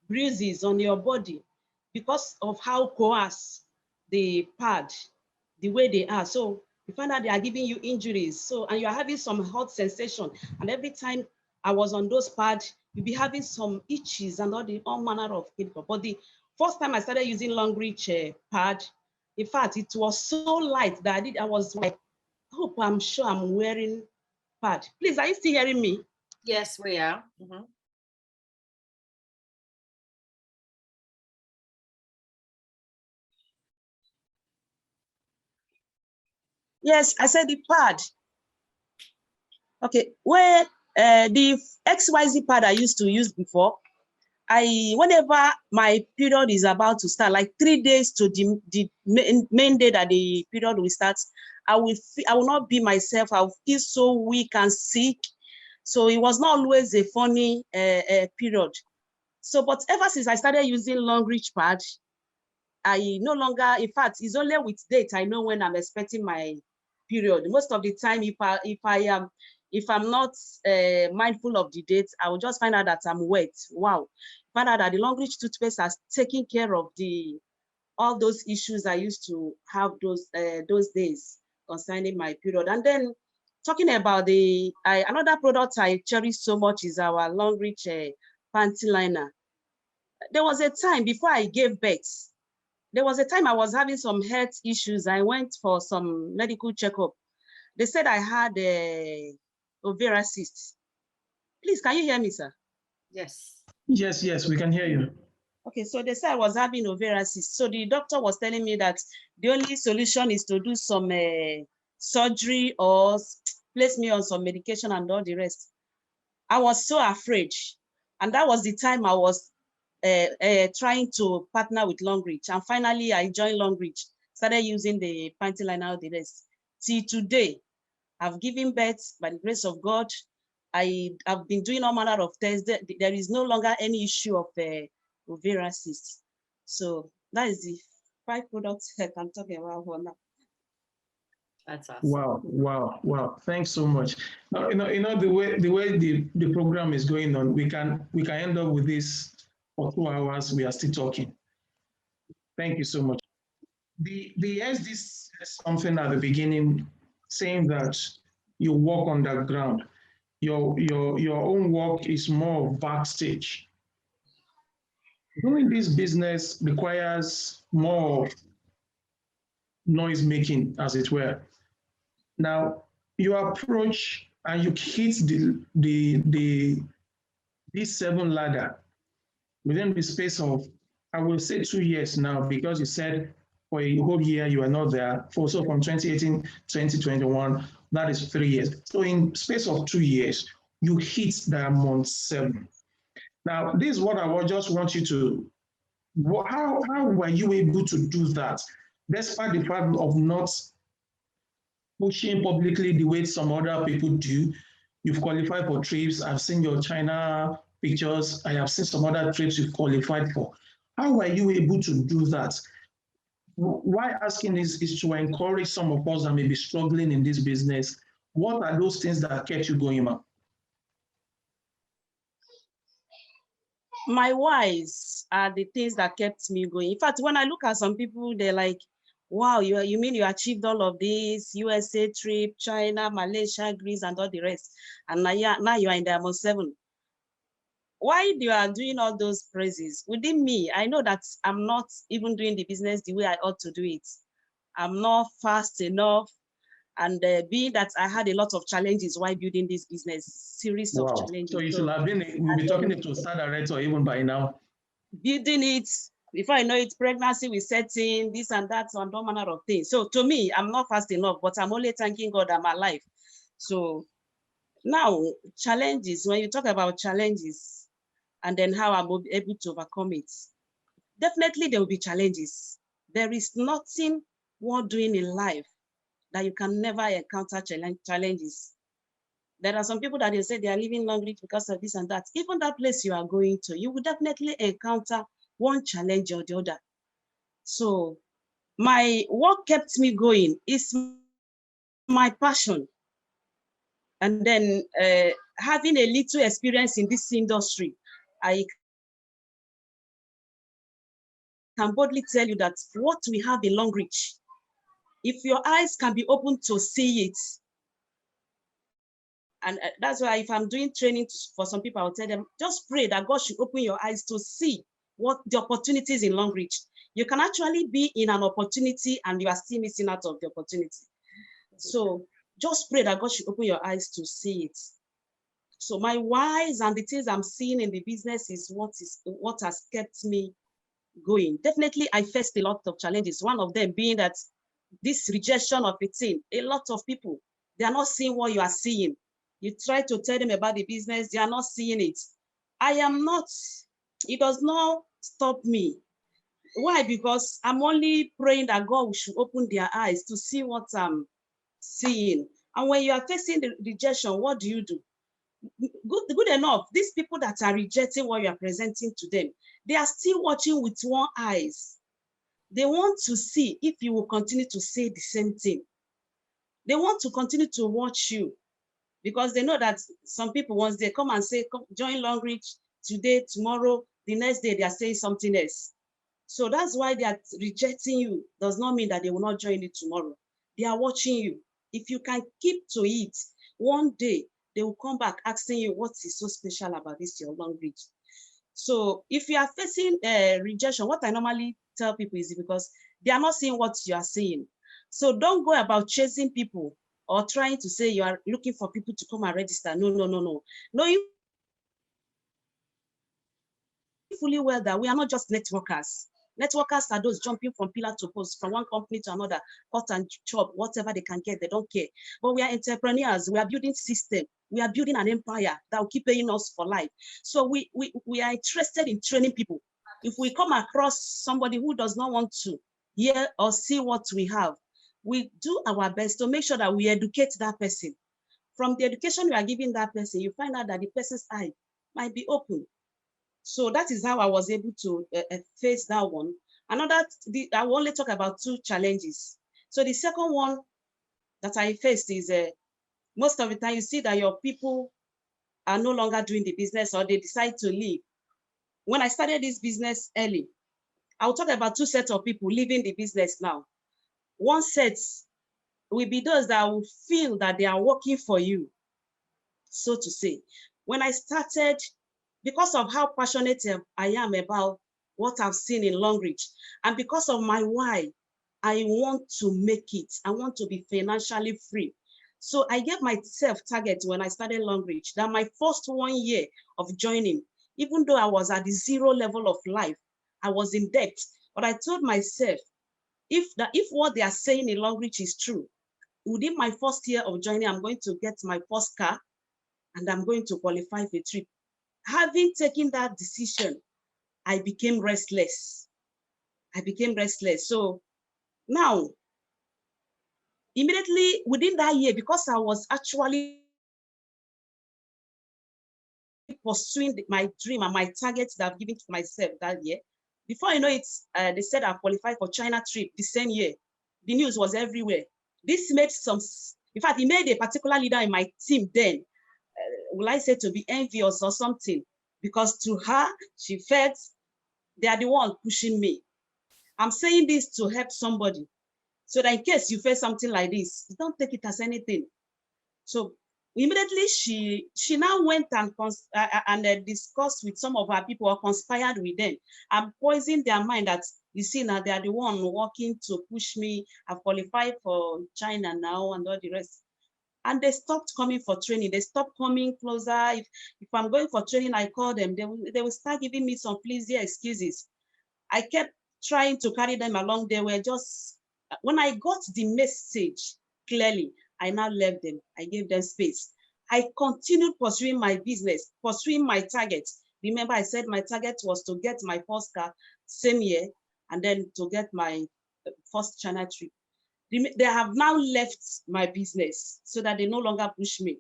bruises on your body because of how coarse the pad, the way they are. So you find out they are giving you injuries. So, and you're having some hot sensation. And every time I was on those pads, you'll be having some itches and all manner of chemical. But the first time I started using LONGRICH pad, in fact, it was so light that I was like, hope I'm sure I'm wearing pad. Please, are you still hearing me? Yes, we are. Mm-hmm. Yes, I said the pad. Okay, where the XYZ pad I used to use before, whenever my period is about to start, like 3 days to the main day that the period will start, I will not be myself. I will feel so weak and sick. So it was not always a funny period. So, but ever since I started using LONGRICH pad, I no longer, in fact, it's only with date I know when I'm expecting my period. Most of the time, if I'm not mindful of the date, I will just find out that I'm wet. Wow, find out that the LONGRICH toothpaste has taken care of all those issues I used to have those days concerning my period. And then talking about another product I cherish so much is our LONGRICH panty liner. There was a time before I gave birth. There was a time I was having some health issues. I went for some medical checkup. They said I had a ovarian cyst. Please, can you hear me, sir? Yes. Yes, we can hear you. Okay, so they said I was having ovarian cyst. So the doctor was telling me that the only solution is to do some surgery or place me on some medication and all the rest. I was so afraid. And that was the time I was trying to partner with LONGRICH. And finally, I joined LONGRICH, started using the panty liner and the rest. Till today, I've given birth by the grace of God. I've been doing all manner of tests. There is no longer any issue of ovarian cyst. So that is the 5 products that I'm talking about for now. That's awesome. Wow. Thanks so much. Now, the way the program is going on, we can end up with this for 2 hours. We are still talking. Thank you so much. The SD said something at the beginning, saying that you work underground. Your own work is more backstage. Doing this business requires more noise making, as it were. Now, you approach and you hit this 7 ladder within the space of, I will say 2 years now, because you said for a whole year you are not there. So from 2018, 2021, that is 3 years. So in space of 2 years, you hit Diamond 7. Now, this is what I just want you to, how were you able to do that? Despite the fact of not pushing publicly the way some other people do. You've qualified for trips. I've seen your China pictures. I have seen some other trips you've qualified for. How were you able to do that? Why asking this is to encourage some of us that may be struggling in this business. What are those things that kept you going, ma'am? My whys are the things that kept me going. In fact, when I look at some people, they're like, wow, you mean you achieved all of this, USA trip, China, Malaysia, Greece, and all the rest. And now you are in Diamond 7. Why you are doing all those praises? Within me, I know that I'm not even doing the business the way I ought to do it. I'm not fast enough. And being that I had a lot of challenges while building this business, series of challenges. So you should have been, we'll be talking to a star director even by now. Building it, before I know it, pregnancy will set in, this and that, and all manner of things. So to me, I'm not fast enough, but I'm only thanking God I'm alive. So now, challenges, when you talk about challenges and then how I'm able to overcome it, definitely there will be challenges. There is nothing worth doing in life that you can never encounter challenges. There are some people that they say they are living Longreach because of this and that. Even that place you are going to, you will definitely encounter one challenge or the other. So what kept me going is my passion. And then having a little experience in this industry, I can boldly tell you that what we have in Longreach, if your eyes can be open to see it, and that's why if I'm doing training for some people, I'll tell them, just pray that God should open your eyes to see what the opportunities in Longreach. You can actually be in an opportunity and you are still missing out of the opportunity. So just pray that God should open your eyes to see it. So my whys and the things I'm seeing in the business is what has kept me going. Definitely, I faced a lot of challenges. One of them being that this rejection of a thing. A lot of people, they are not seeing what you are seeing. You try to tell them about the business, they are not seeing it. It does not stop me. Why? Because I'm only praying that God should open their eyes to see what I'm seeing. And when you are facing the rejection, what do? Good enough. These people that are rejecting what you are presenting to them, they are still watching with one eyes. They want to see if you will continue to say the same thing. They want to continue to watch you because they know that some people, once they come and say, come, join Longreach today, tomorrow, the next day, they are saying something else. So that's why they are rejecting you. Does not mean that they will not join you tomorrow. They are watching you. If you can keep to it, one day they will come back asking you what is so special about this your Longreach. So if you are facing rejection, what I normally tell people is because they are not seeing what you are seeing. So don't go about chasing people or trying to say you are looking for people to come and register. No. Know you fully well that we are not just networkers. Networkers are those jumping from pillar to post, from one company to another, cut and chop, whatever they can get, they don't care. But we are entrepreneurs, we are building system, we are building an empire that will keep paying us for life. So we are interested in training people. If we come across somebody who does not want to hear or see what we have, we do our best to make sure that we educate that person. From the education we are giving that person, you find out that the person's eye might be open. So that is how I was able to face that one. I will only talk about 2 challenges. So the second one that I faced is most of the time you see that your people are no longer doing the business or they decide to leave. When I started this business early, I'll talk about 2 sets of people leaving the business now. One set will be those that will feel that they are working for you, so to say. When I started, because of how passionate I am about what I've seen in Longreach, and because of my why, I want to make it. I want to be financially free. So I gave myself target when I started LONGRICH, that my first 1 year of joining, even though I was at the zero level of life, I was in debt, but I told myself, if what they are saying in LONGRICH is true, within my first year of joining, I'm going to get my first car and I'm going to qualify for a trip. Having taken that decision, I became restless. So now, immediately within that year, because I was actually pursuing my dream and my targets that I've given to myself that year, before I know it, they said I qualified for China trip the same year. The news was everywhere. This made in fact, it made a particular leader in my team then, will I say, to be envious or something, because to her, she felt they are the one pushing me. I'm saying this to help somebody, so that in case you face something like this, don't take it as anything. So immediately she now went and discussed with some of our people, or conspired with them, and poisoned their mind that, you see, now they are the one working to push me. I've qualified for China now and all the rest. And they stopped coming for training. They stopped coming closer. If I'm going for training, I call them. They will start giving me some flimsy excuses. I kept trying to carry them along. They were just, when I got the message clearly, I now left them. I gave them space. I continued pursuing my business, pursuing my targets. Remember, I said my target was to get my first car same year, and then to get my first China trip. They have now left my business so that they no longer push me.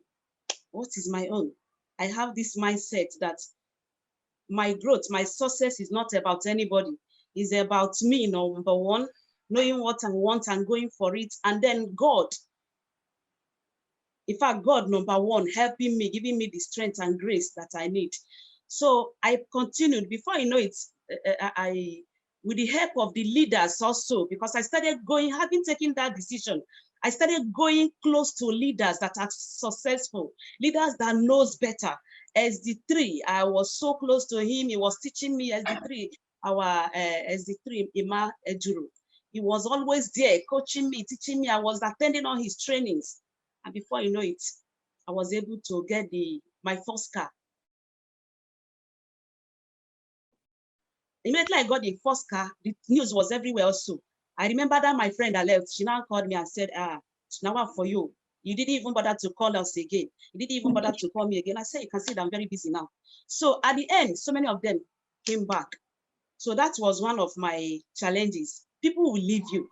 What is my own? I have this mindset that my growth, my success is not about anybody. It's about me, number one, knowing what I want and going for it. And then God, in fact, God, number one, helping me, giving me the strength and grace that I need. So I continued. Before you know it, with the help of the leaders also, because I started going, having taken that decision, I started going close to leaders that are successful, leaders that knows better. SD3, I was so close to him. He was teaching me SD3, our SD3, Ima Ejuru. He was always there, coaching me, teaching me. I was attending all his trainings. And before you know it, I was able to get my first car. Immediately I got the first car, the news was everywhere also. I remember that my friend that left, she now called me and said, now for you. You didn't even bother to call us again. You didn't even bother to call me again. I said, you can see that I'm very busy now. So at the end, so many of them came back. So that was one of my challenges. People will leave you.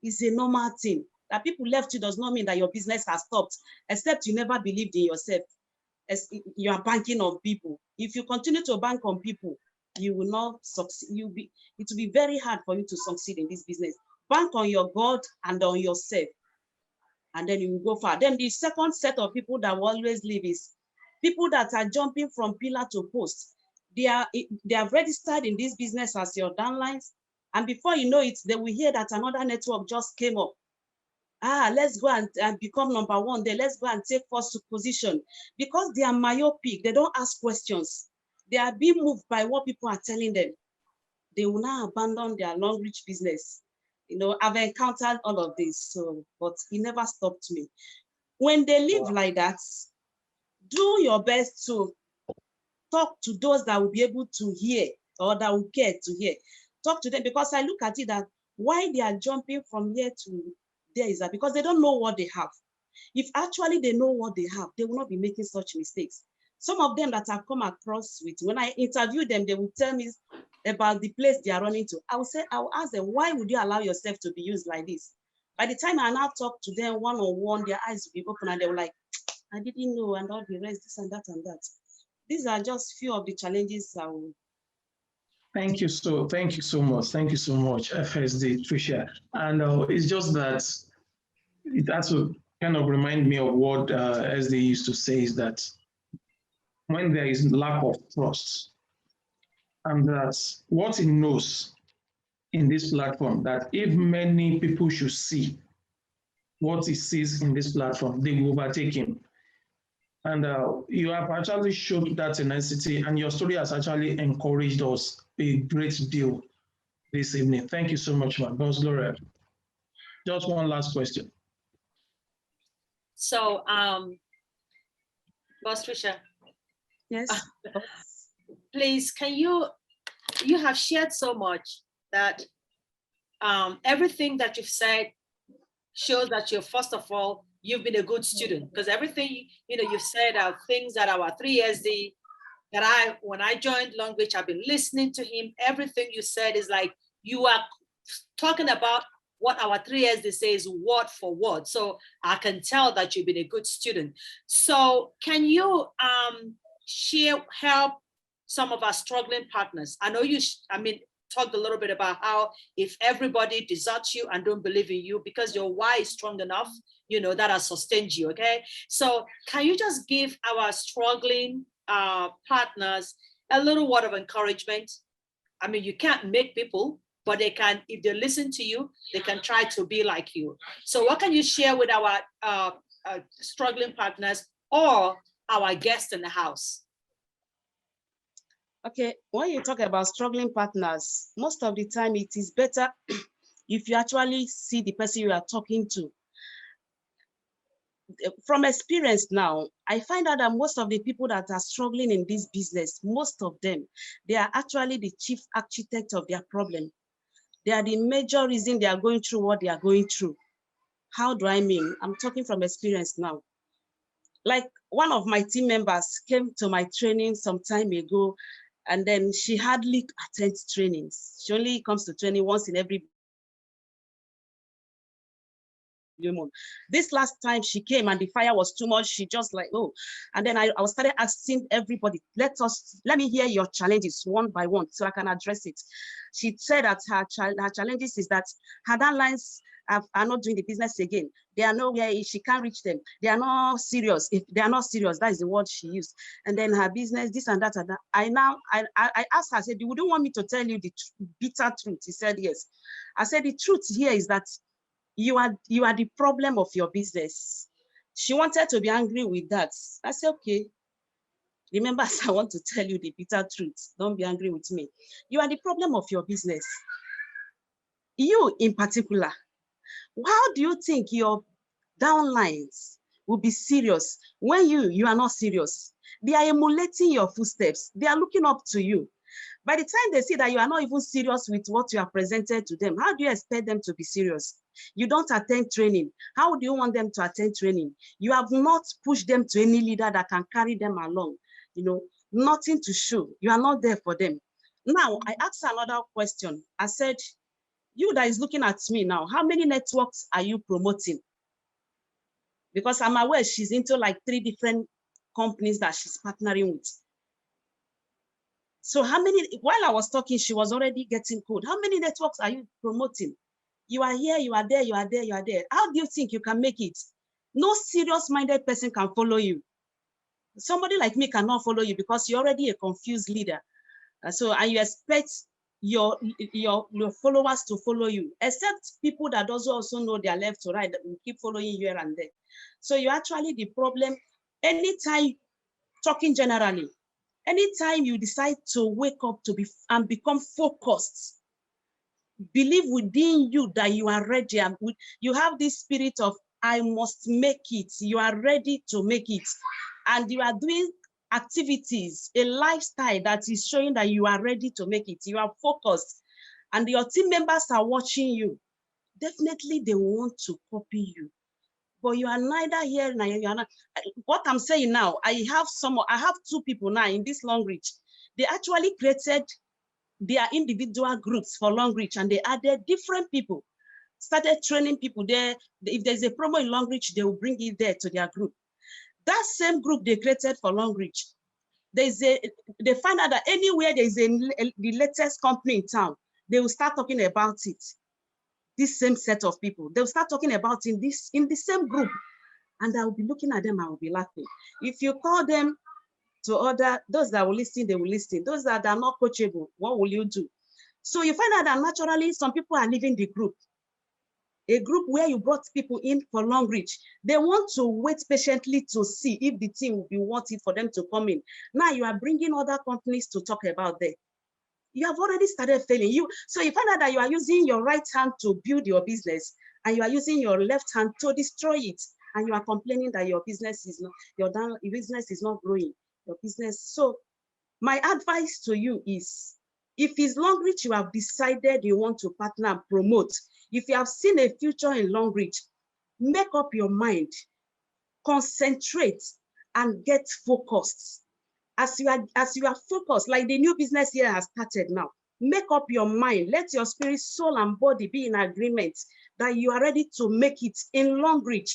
It's a normal thing. That people left you does not mean that your business has stopped, except you never believed in yourself. As you are banking on people. If you continue to bank on people, you will not succeed. It will be very hard for you to succeed in this business. Bank on your God and on yourself, and then you will go far. Then the second set of people that will always leave is people that are jumping from pillar to post. They are registered in this business as your downlines, and before you know it, they will hear that another network just came up. Let's go and become number one there. Let's go and take first position. Because they are myopic, they don't ask questions. They are being moved by what people are telling them. They will now abandon their LONGRICH business. I've encountered all of this, but it never stopped me. When they live like that, do your best to talk to those that will be able to hear, or that will care to hear. Talk to them, because I look at it that why they are jumping from here to there is that because they don't know what they have. If actually they know what they have, they will not be making such mistakes. Some of them that I've come across with, when I interview them, they will tell me about the place they are running to. I will ask them, why would you allow yourself to be used like this? By the time I now talk to them one-on-one, their eyes will be open and they were like, I didn't know, and all the rest, this and that and that. These are just few of the challenges I will. Thank you so much. Thank you so much, FSD Tricia. And it's just that it also kind of remind me of what as they used to say, is that when there is lack of trust, and that's what he knows in this platform, that if many people should see what he sees in this platform, they will overtake him. And you have actually showed that tenacity, and your story has actually encouraged us a great deal this evening. Thank you so much, man. Boss Laura. Just one last question. So, Boss Tricia, Yes. please, can you have shared so much that everything that you've said shows that you're, first of all, you've been a good student, because everything, you've said are things that our 3SD, that when I joined LONGRICH, I've been listening to him. Everything you said is like, you are talking about what our 3SD says word for word. So I can tell that you've been a good student. So can you help some of our struggling partners? I know you, talked a little bit about how if everybody deserts you and don't believe in you because your why is strong enough, that has sustained you, okay? So can you just give our struggling partners a little word of encouragement? I mean, you can't make people, but they can, if they listen to you, they can try to be like you. So what can you share with our struggling partners or our guests in the house? Okay, when you talk about struggling partners, most of the time it is better if you actually see the person you are talking to. From experience now, I find out that most of the people that are struggling in this business, most of them, they are actually the chief architect of their problem. They are the major reason they are going through what they are going through. How do I mean? I'm talking from experience now. Like one of my team members came to my training some time ago, and then she hardly attends trainings. She only comes to training once in every month. This last time she came and the fire was too much, she just like, oh. And then I started asking everybody, let me hear your challenges one by one so I can address it. She said that her challenges is that her downlines are not doing the business again. They are nowhere, she can't reach them. They are not serious. If they are not serious, that is the word she used. And then her business, this and that and that. I asked her, I said, you wouldn't want me to tell you the bitter truth? She said, yes. I said, the truth here is that you are the problem of your business. She wanted to be angry with that. I said, okay. Remember, I want to tell you the bitter truth. Don't be angry with me. You are the problem of your business. You in particular. How do you think your downlines will be serious when you are not serious? They are emulating your footsteps. They are looking up to you. By the time they see that you are not even serious with what you have presented to them, how do you expect them to be serious? You don't attend training. How do you want them to attend training? You have not pushed them to any leader that can carry them along. Nothing to show. You are not there for them. Now, I asked another question. I said, you that is looking at me now, how many networks are you promoting? Because I'm aware she's into like 3 different companies that she's partnering with. So how many, while I was talking, she was already getting code. How many networks are you promoting? You are here, you are there, you are there, you are there. How do you think you can make it? No serious-minded person can follow you. Somebody like me cannot follow you because you're already a confused leader. And you expect your followers to follow you, except people that also know their left to right, that will keep following you here and there. So you're actually the problem. Anytime, talking generally, anytime you decide to wake up and become focused, believe within you that you are ready, and you have this spirit of, I must make it. You are ready to make it. And you are doing activities, a lifestyle that is showing that you are ready to make it. You are focused and your team members are watching you. Definitely they want to copy you. But you are neither here nor you are not. What I'm saying now, I have 2 people now in this LONGRICH. They actually created their individual groups for LONGRICH and they added different people, started training people there. If there's a promo in LONGRICH, they will bring it there to their group. That same group they created for LONGRICH, they find out that anywhere there's the latest company in town, they will start talking about it. This same set of people, they'll start talking about in the same group. And I will be looking at them, I will be laughing. If you call them to order, those that will listen, they will listen. Those that are not coachable, what will you do? So you find out that naturally some people are leaving the group. A group where you brought people in for LONGRICH, they want to wait patiently to see if the team will be worth it for them to come in. Now you are bringing other companies to talk about that. You have already started failing. So you find out that you are using your right hand to build your business and you are using your left hand to destroy it. and you are complaining that your business is not, your business is not growing, your business. So my advice to you is, if it's Longrich you have decided you want to partner and promote, if you have seen a future in Longrich, make up your mind, concentrate and get focused. As you are focused, like the new business year has started now, make up your mind, let your spirit, soul, and body be in agreement that you are ready to make it in Longrich.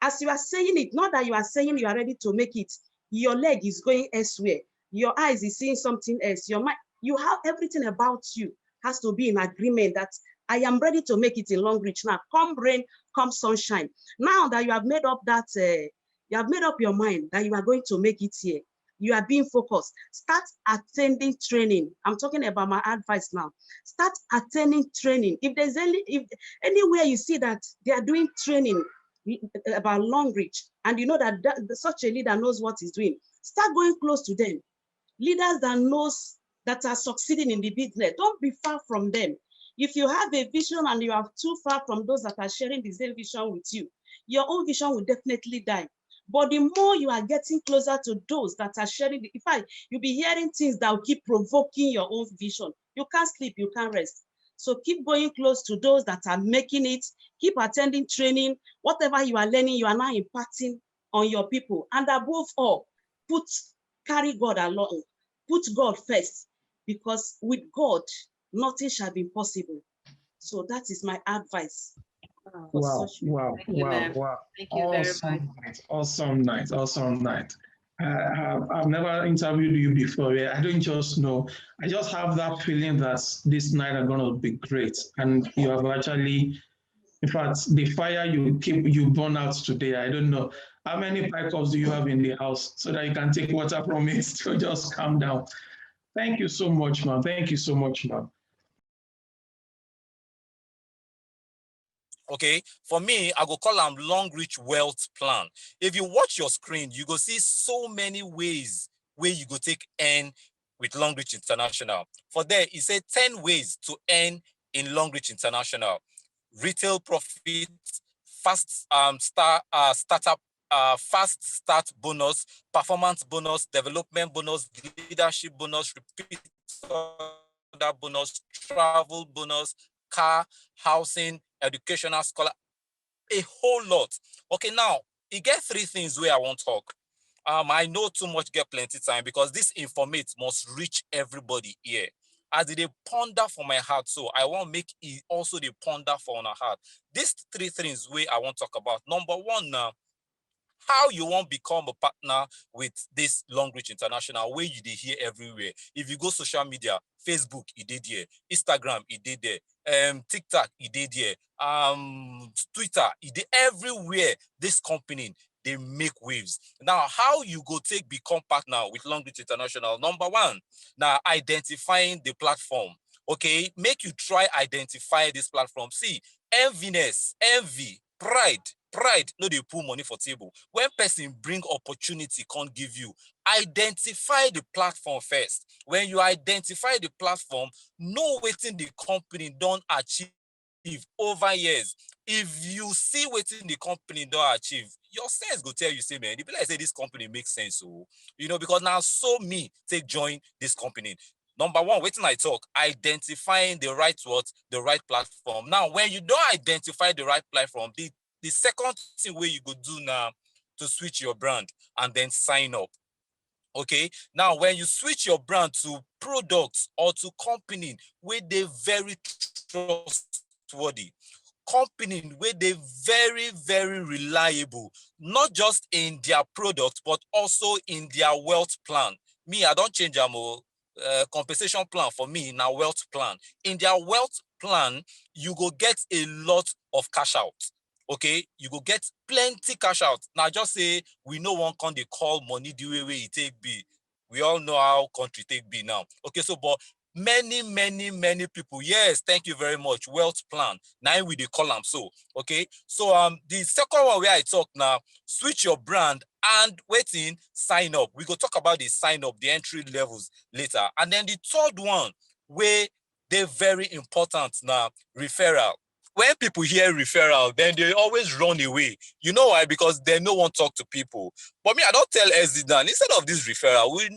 As you are saying it, not that you are saying you are ready to make it, your leg is going elsewhere, your eyes is seeing something else, your mind, you have everything about you has to be in agreement that I am ready to make it in Longrich now, come rain, come sunshine. Now that you have made up that, you have made up your mind that you are going to make it here, you are being focused, start attending training. I'm talking about my advice now. Start attending training. If there's anywhere you see that they are doing training about Longrich, and you know that such a leader knows what he's doing, start going close to them. Leaders that are succeeding in the business, don't be far from them. If you have a vision and you are too far from those that are sharing the same vision with you, your own vision will definitely die. But the more you are getting closer to those that are sharing, in fact, you'll be hearing things that will keep provoking your own vision. You can't sleep, you can't rest. So keep going close to those that are making it, keep attending training. Whatever you are learning, you are now imparting on your people. And above all, carry God along, put God first, because with God, nothing shall be impossible. So that is my advice. Wow, wow, Thank you, wow, ma'am. wow. Thank you very Awesome night, awesome night, awesome night. I've never interviewed you before. I don't just know. I just have that feeling that this night are going to be great. And you have actually, in fact, the fire you burn out today, I don't know. How many pie cups do you have in the house so that you can take water from it to just calm down? Thank you so much, ma'am. Thank you so much, ma'am. Okay, for me, I go call them Longrich wealth plan. If you watch your screen, you go see so many ways where you go take earn with Longrich International. For there, it said 10 ways to earn in Longrich International. Retail profit, fast startup, fast start bonus, performance bonus, development bonus, leadership bonus, repeat order bonus, travel bonus, car, housing, educational scholar, a whole lot. Okay, now, you get 3 things where I won't talk. I know too much, get plenty time, because this informate must reach everybody here. As they ponder for my heart, so I want to make it also the ponder for our heart. These 3 things where I want to talk about. Number 1 now, how you won't become a partner with this Longrich International, where you did hear everywhere. If you go social media, Facebook, it did there. Instagram, it did there. TikTok, it did there. Twitter, it did everywhere. This company, they make waves. Now, how you go take become partner with Longrich International? Number 1, now identifying the platform. Okay, make you try identify this platform. See, envy, pride no dey put money for table. When person bring opportunity can't give you, identify the platform first. When you identify the platform, know wetin the company don't achieve over years. If you see wetin the company don't achieve, your sense go tell you, say, man, it be like say this company makes sense. So, because now so me take join this company. Number 1, wetin I talk, identifying the right the right platform. Now, when you don't identify the right platform, the second thing where you go do now to switch your brand and then sign up. Okay, now when you switch your brand to products or to company where they very trustworthy, company where they very, very reliable, not just in their product, but also in their wealth plan. Me, I don't change them. Compensation plan for me now wealth plan. In their wealth plan, you go get a lot of cash out. Okay, you go get plenty cash out. Now just say we no one can they call money the way it take be. We all know how country take be now. Okay, so but many people, yes, thank you very much, wealth plan. Now we dey call them so. Okay, so the second one where I talk now, switch your brand and waiting, sign up. We go talk about the sign up, the entry levels later. And then the third one where they're very important now, referral. when people hear referral, then they always run away. You know why? Because they no one talk to people. But me, I don't tell SD instead of this referral, we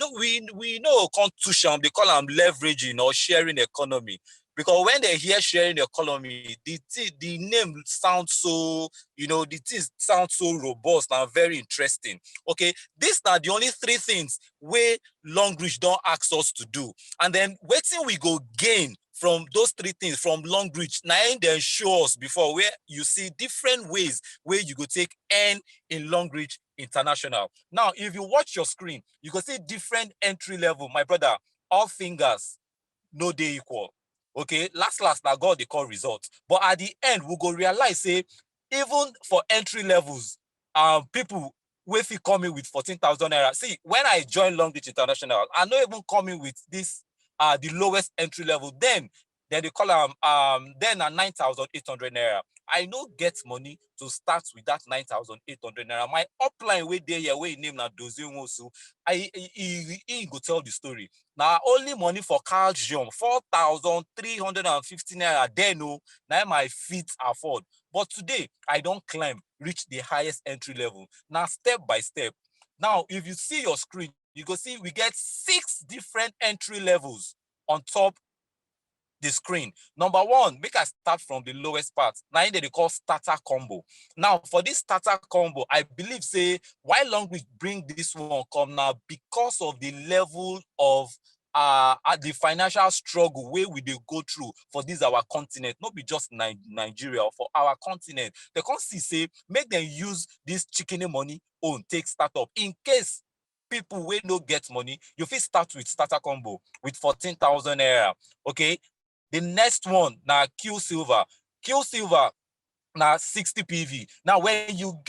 know can't touch them. They call them leveraging or sharing economy. Because when they hear sharing economy, the name sounds so, the things sound so robust and very interesting. Okay, these are the only three things where LONGRICH don't ask us to do. And then waiting we go gain from those three things from LONGRICH. Now then show us before where you see different ways where you go take N in LONGRICH International. Now, if you watch your screen, you can see different entry level. My brother, all fingers, no day equal. Okay, last that God they call results. But at the end, we go realize, say, even for entry levels, people if you come in with 14,000 naira. See, when I joined LONGRICH International, I not even coming with this the lowest entry level. Then they call them then at 9,800 naira. I no get money to start with that 9,800 naira. My upline way there here, way name na Dozio so he go tell the story. Now only money for calcium 4,350 naira. Then no, now my feet afford. But today I don't climb, reach the highest entry level. Now step by step. Now if you see your screen, you go see we get 6 different entry levels on top the screen. Number one, make I start from the lowest part. Now they call starter combo. Now for this starter combo, I believe say why LONGRICH bring this one come now because of the level of the financial struggle where we they go through for this our continent, not be just Nigeria, or for our continent. They can't see say make them use this chicken money on take startup in case people will no get money. You fit start with starter combo with 14,000 naira. Okay. The next one now Q Silver. Q Silver now 60 PV. Now when you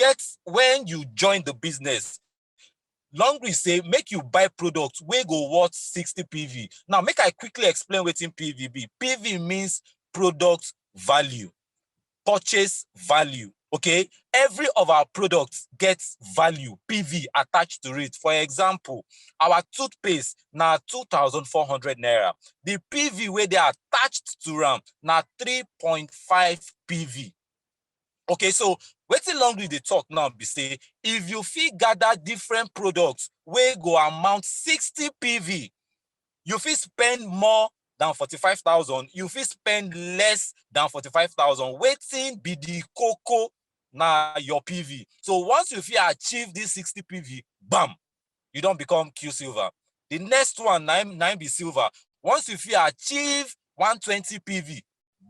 join the business, LONGRICH say make you buy products where go worth 60 PV. Now make I quickly explain what in PV be. PV means product value, purchase value. Okay, every of our products gets value, PV attached to it. For example, our toothpaste now 2,400 naira. The PV where they are attached to RAM now 3.5 PV. Okay, so wetin LONGRICH they talk now be say if you fit gather different products where go amount 60 PV, you fit spend more than 45,000, you fit spend less than 45,000. Waiting be the cocoa na your PV. So once you fit achieve this 60 PV, bam, you don't become Q Silver. The next one, nine be silver. Once you fit achieve 120 PV,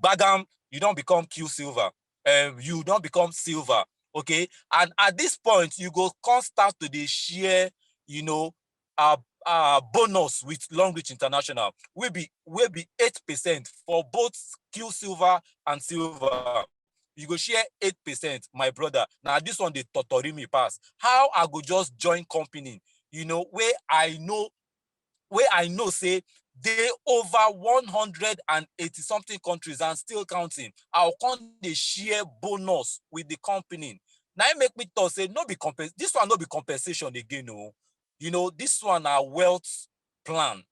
bagam, you don't become Q Silver. You don't become silver. Okay, and at this point, you go come start to the share, bonus with LONGRICH International will be 8% for both Q Silver and silver. You go share 8%, my brother. Now this one they totori me pass. How I go just join company, where I know say they over 180 something countries and still counting. I'll come the share bonus with the company. Now it make me thought say this one no be compensation again. No, this one a wealth plan.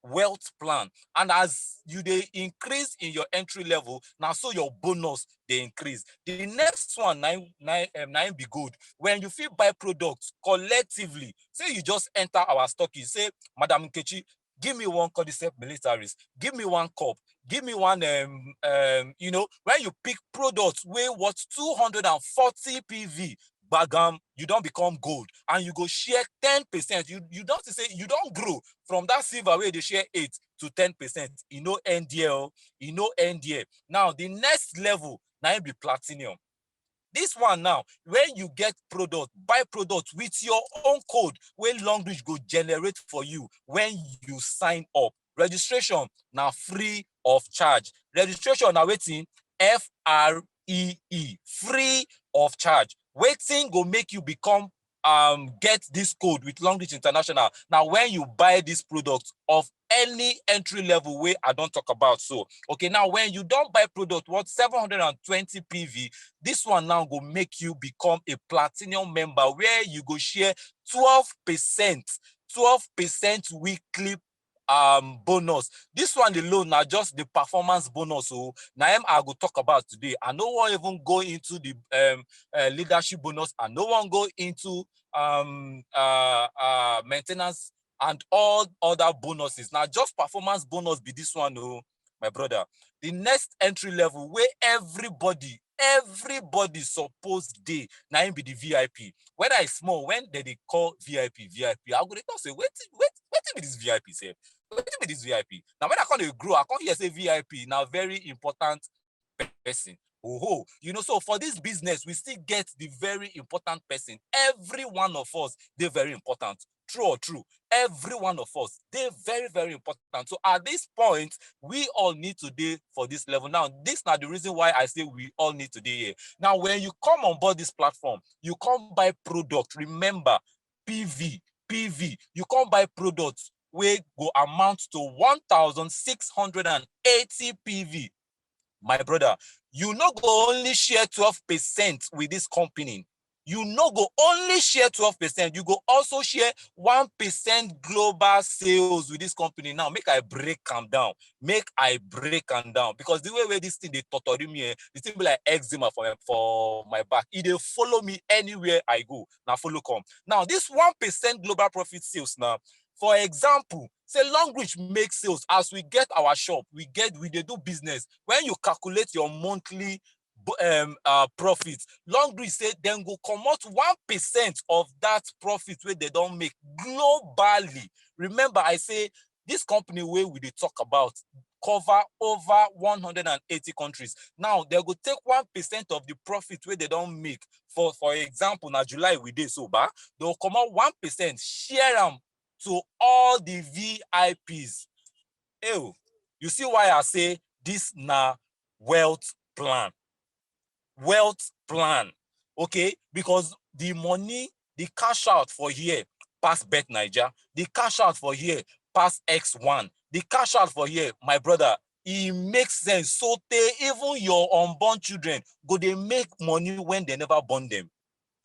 And as you they increase in your entry level, now so your bonus they increase. The next one nine be good. When you feel buy products collectively, say you just enter our stock, you say, Madam Nkechi, give me one cordyceps militaris, give me one cup, give me one when you pick products weigh what 240 PV, bagam, you don't become gold and you go share 10%. You don't say you don't grow from that silver where they share 8 to 10%. End there. Now the next level now be platinum. This one now, when you get product, buy product with your own code, where LONGRICH go generate for you when you sign up. Registration now free of charge. Registration now waiting FREE, free of charge. Waiting go make you become get this code with LONGRICH International. Now, when you buy this product of any entry level way I don't talk about, so okay, now when you don't buy product worth 720 PV, this one now go make you become a platinum member where you go share 12% weekly bonus. This one alone now just the performance bonus. So now I go talk about today. I no one even go into the leadership bonus. I no one go into maintenance and all other bonuses. Now just performance bonus be this one, oh, my brother. The next entry level where everybody supposed day now be the VIP. Whether it's small, when they call VIP, I go to say, wait be this VIP, say. What be this VIP? Now, when I come to grow, I come here say VIP. Now, very important person. Oh, you know, so for this business, we still get the very important person. Every one of us, they're very important. True or true? Every one of us, they're very, very important. So at this point, we all need to do for this level. Now, this is not the reason why I say we all need to do here. Now, when you come on board this platform, you come buy product. Remember, PV. You come buy products wey go amount to 1,680 PV. My brother, you no go only share 12% with this company. You no go only share 12%. You go also share 1% global sales with this company. Now, make I break them down. Because the way where this thing, they torture me, this thing be like eczema for my back. It dey follow me anywhere I go. Now, follow come. Now, this 1% global profit sales now, for example, say LONGRICH make sales as we get our shop, we dey do business. When you calculate your monthly profits, LONGRICH say then go comot 1% of that profit where they don't make globally. Remember, I say this company where we dey talk about cover over 180 countries. Now they go take 1% of the profit where they don't make. For example, now July we did so bad, they'll come out 1%, share them to all the VIPs. Ew, you see why I say this na wealth plan. Okay? Because the money, the cash out for here pass Bet Niger, the cash out for here pass X1, the cash out for here, my brother, it makes sense. So even your unborn children go they make money when they never born them.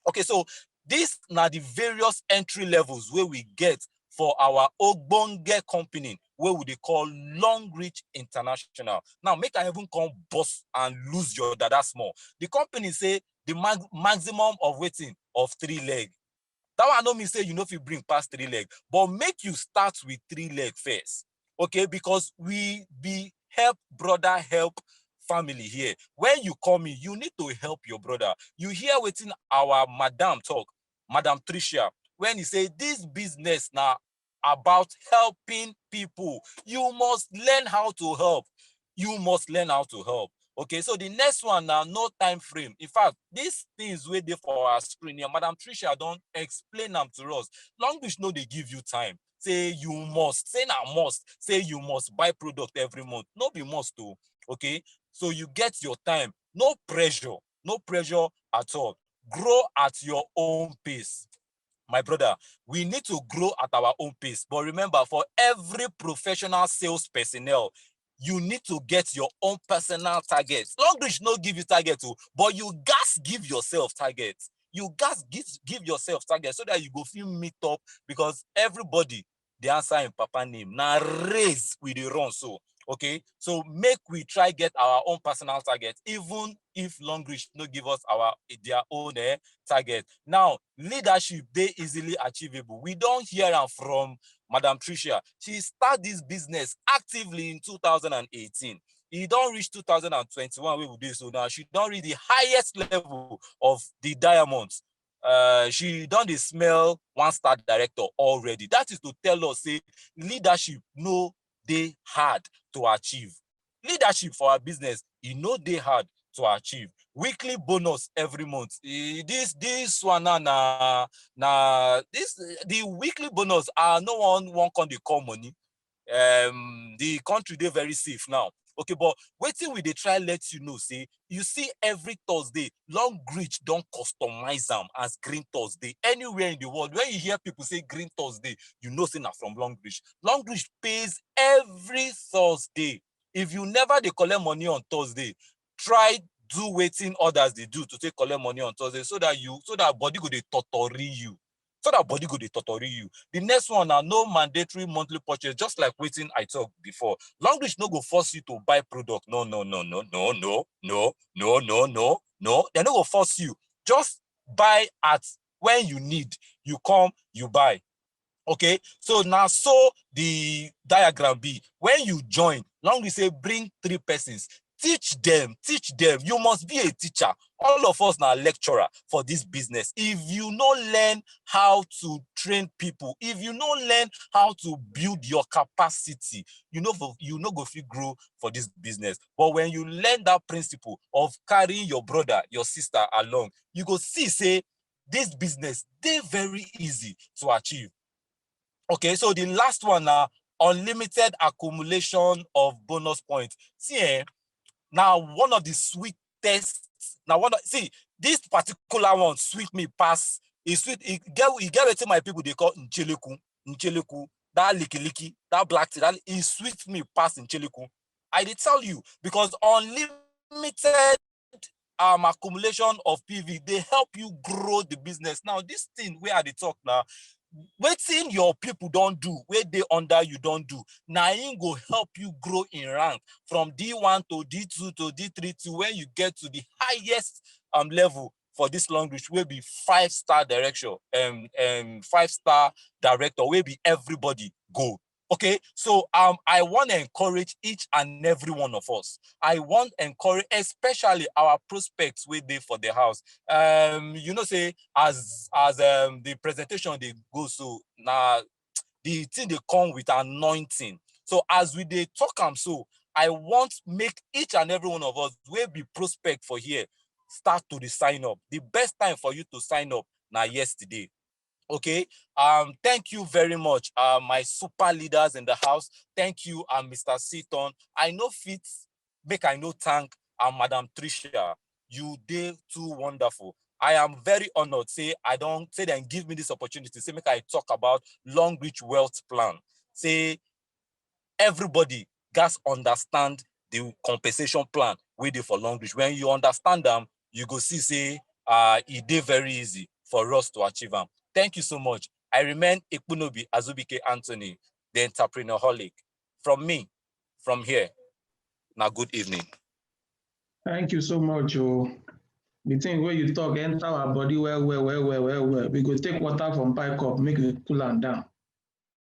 Okay, so these are the various entry levels where we get for our ogbonge company, where we call LONGRICH International. Now, make I even come bust and lose your dada small. The company say the maximum of waiting of 3 leg. That one don't mean say you know if you bring past 3 leg, but make you start with 3 leg first. Okay, because we be help brother help family here. When you come in, you need to help your brother. You hear waiting our madam talk, Madam Tricia, when he say this business now about helping people. You must learn how to help. Okay, so the next one now, no time frame. In fact, these things wait there for our screen here. Madam Tricia don't explain them to us. LONGRICH no they give you time. Say you must. Say now must. Say you must buy product every month. No be must too. Okay, so you get your time. No pressure at all. Grow at your own pace. My brother, we need to grow at our own pace. But remember, for every professional sales personnel, you need to get your own personal targets. LONGRICH no give you targets, but you guys give yourself targets. You guys give yourself targets so that you go feel meet up, because everybody, the answer in Papa name. Now raise with the run so. Okay, so make we try get our own personal target, even if LONGRICH no give us their own target. Now, leadership, they easily achievable. We don't hear from Madam Tricia. She started this business actively in 2018. He don't reach 2021 where we do so now. She don't reach the highest level of the diamonds. She done the smell 1-star director already. That is to tell us, say, leadership no dey hard to achieve. Leadership for our business, no dey hard to achieve. Weekly bonus every month. This one the weekly bonus no one can they call money. The country they very safe now. Okay, but waiting we they try let you know, say, you see every Thursday, LONGRICH don't customize them as Green Thursday. Anywhere in the world, when you hear people say Green Thursday, you know say na from LONGRICH. LONGRICH pays every Thursday. If you never they collect money on Thursday, try do waiting others they do to take collect money on Thursday so that body go they torture you. so that body go dey totori you. The next one na no mandatory monthly purchase, just like wetin I talked before. Longrich no go force you to buy product. No. They no go force you. Just buy at when you need. You come, you buy. Okay, so now so the diagram be. When you join, Longrich say bring 3 persons. Teach them. You must be a teacher. All of us now lecturer for this business. If you no learn how to train people, if you no learn how to build your capacity, you no go fit grow for this business. But when you learn that principle of carrying your brother, your sister along, you go see say this business, they very easy to achieve. Okay, so the last one now, unlimited accumulation of bonus points. See, now one of the sweetest. See, this particular one sweet me pass. It get wetin my people they call ncheleku, that licky, that black tea, that it sweet me pass ncheleku. I did tell you, because unlimited accumulation of PV, they help you grow the business. Now, this thing where I dey talk now, wetin your people don't do, where they under you don't do, now it go help you grow in rank from D1 to D2 to D3 to when you get to the highest level for this Longrich, will be 5-star direction, 5-star director, will be everybody go. Okay, so I want to encourage each and every one of us. I want to encourage, especially our prospects with they for the house. You know, say as the presentation they go, so now the thing they come with anointing. So as we they talk so I want make each and every one of us will be prospect for here. Start to the sign up. The best time for you to sign up now yesterday. Okay, thank you very much, my super leaders in the house. Thank you, Mr. Seaton. I know fit make I know thank Madam Tricia. You did too wonderful. I am very honored. Say I don't say then give me this opportunity. Say make I talk about Longrich Wealth Plan. Say everybody guys understand the compensation plan we do for Longrich. When you understand them, you go see say it did very easy for us to achieve them. Thank you so much. I remain Ikunobi Azubike Anthony, the entrepreneurholic. From me, from here. Now, good evening. Thank you so much, Joe. The thing where you talk enter our body well. We go take water from pipe cup, make it cool and down.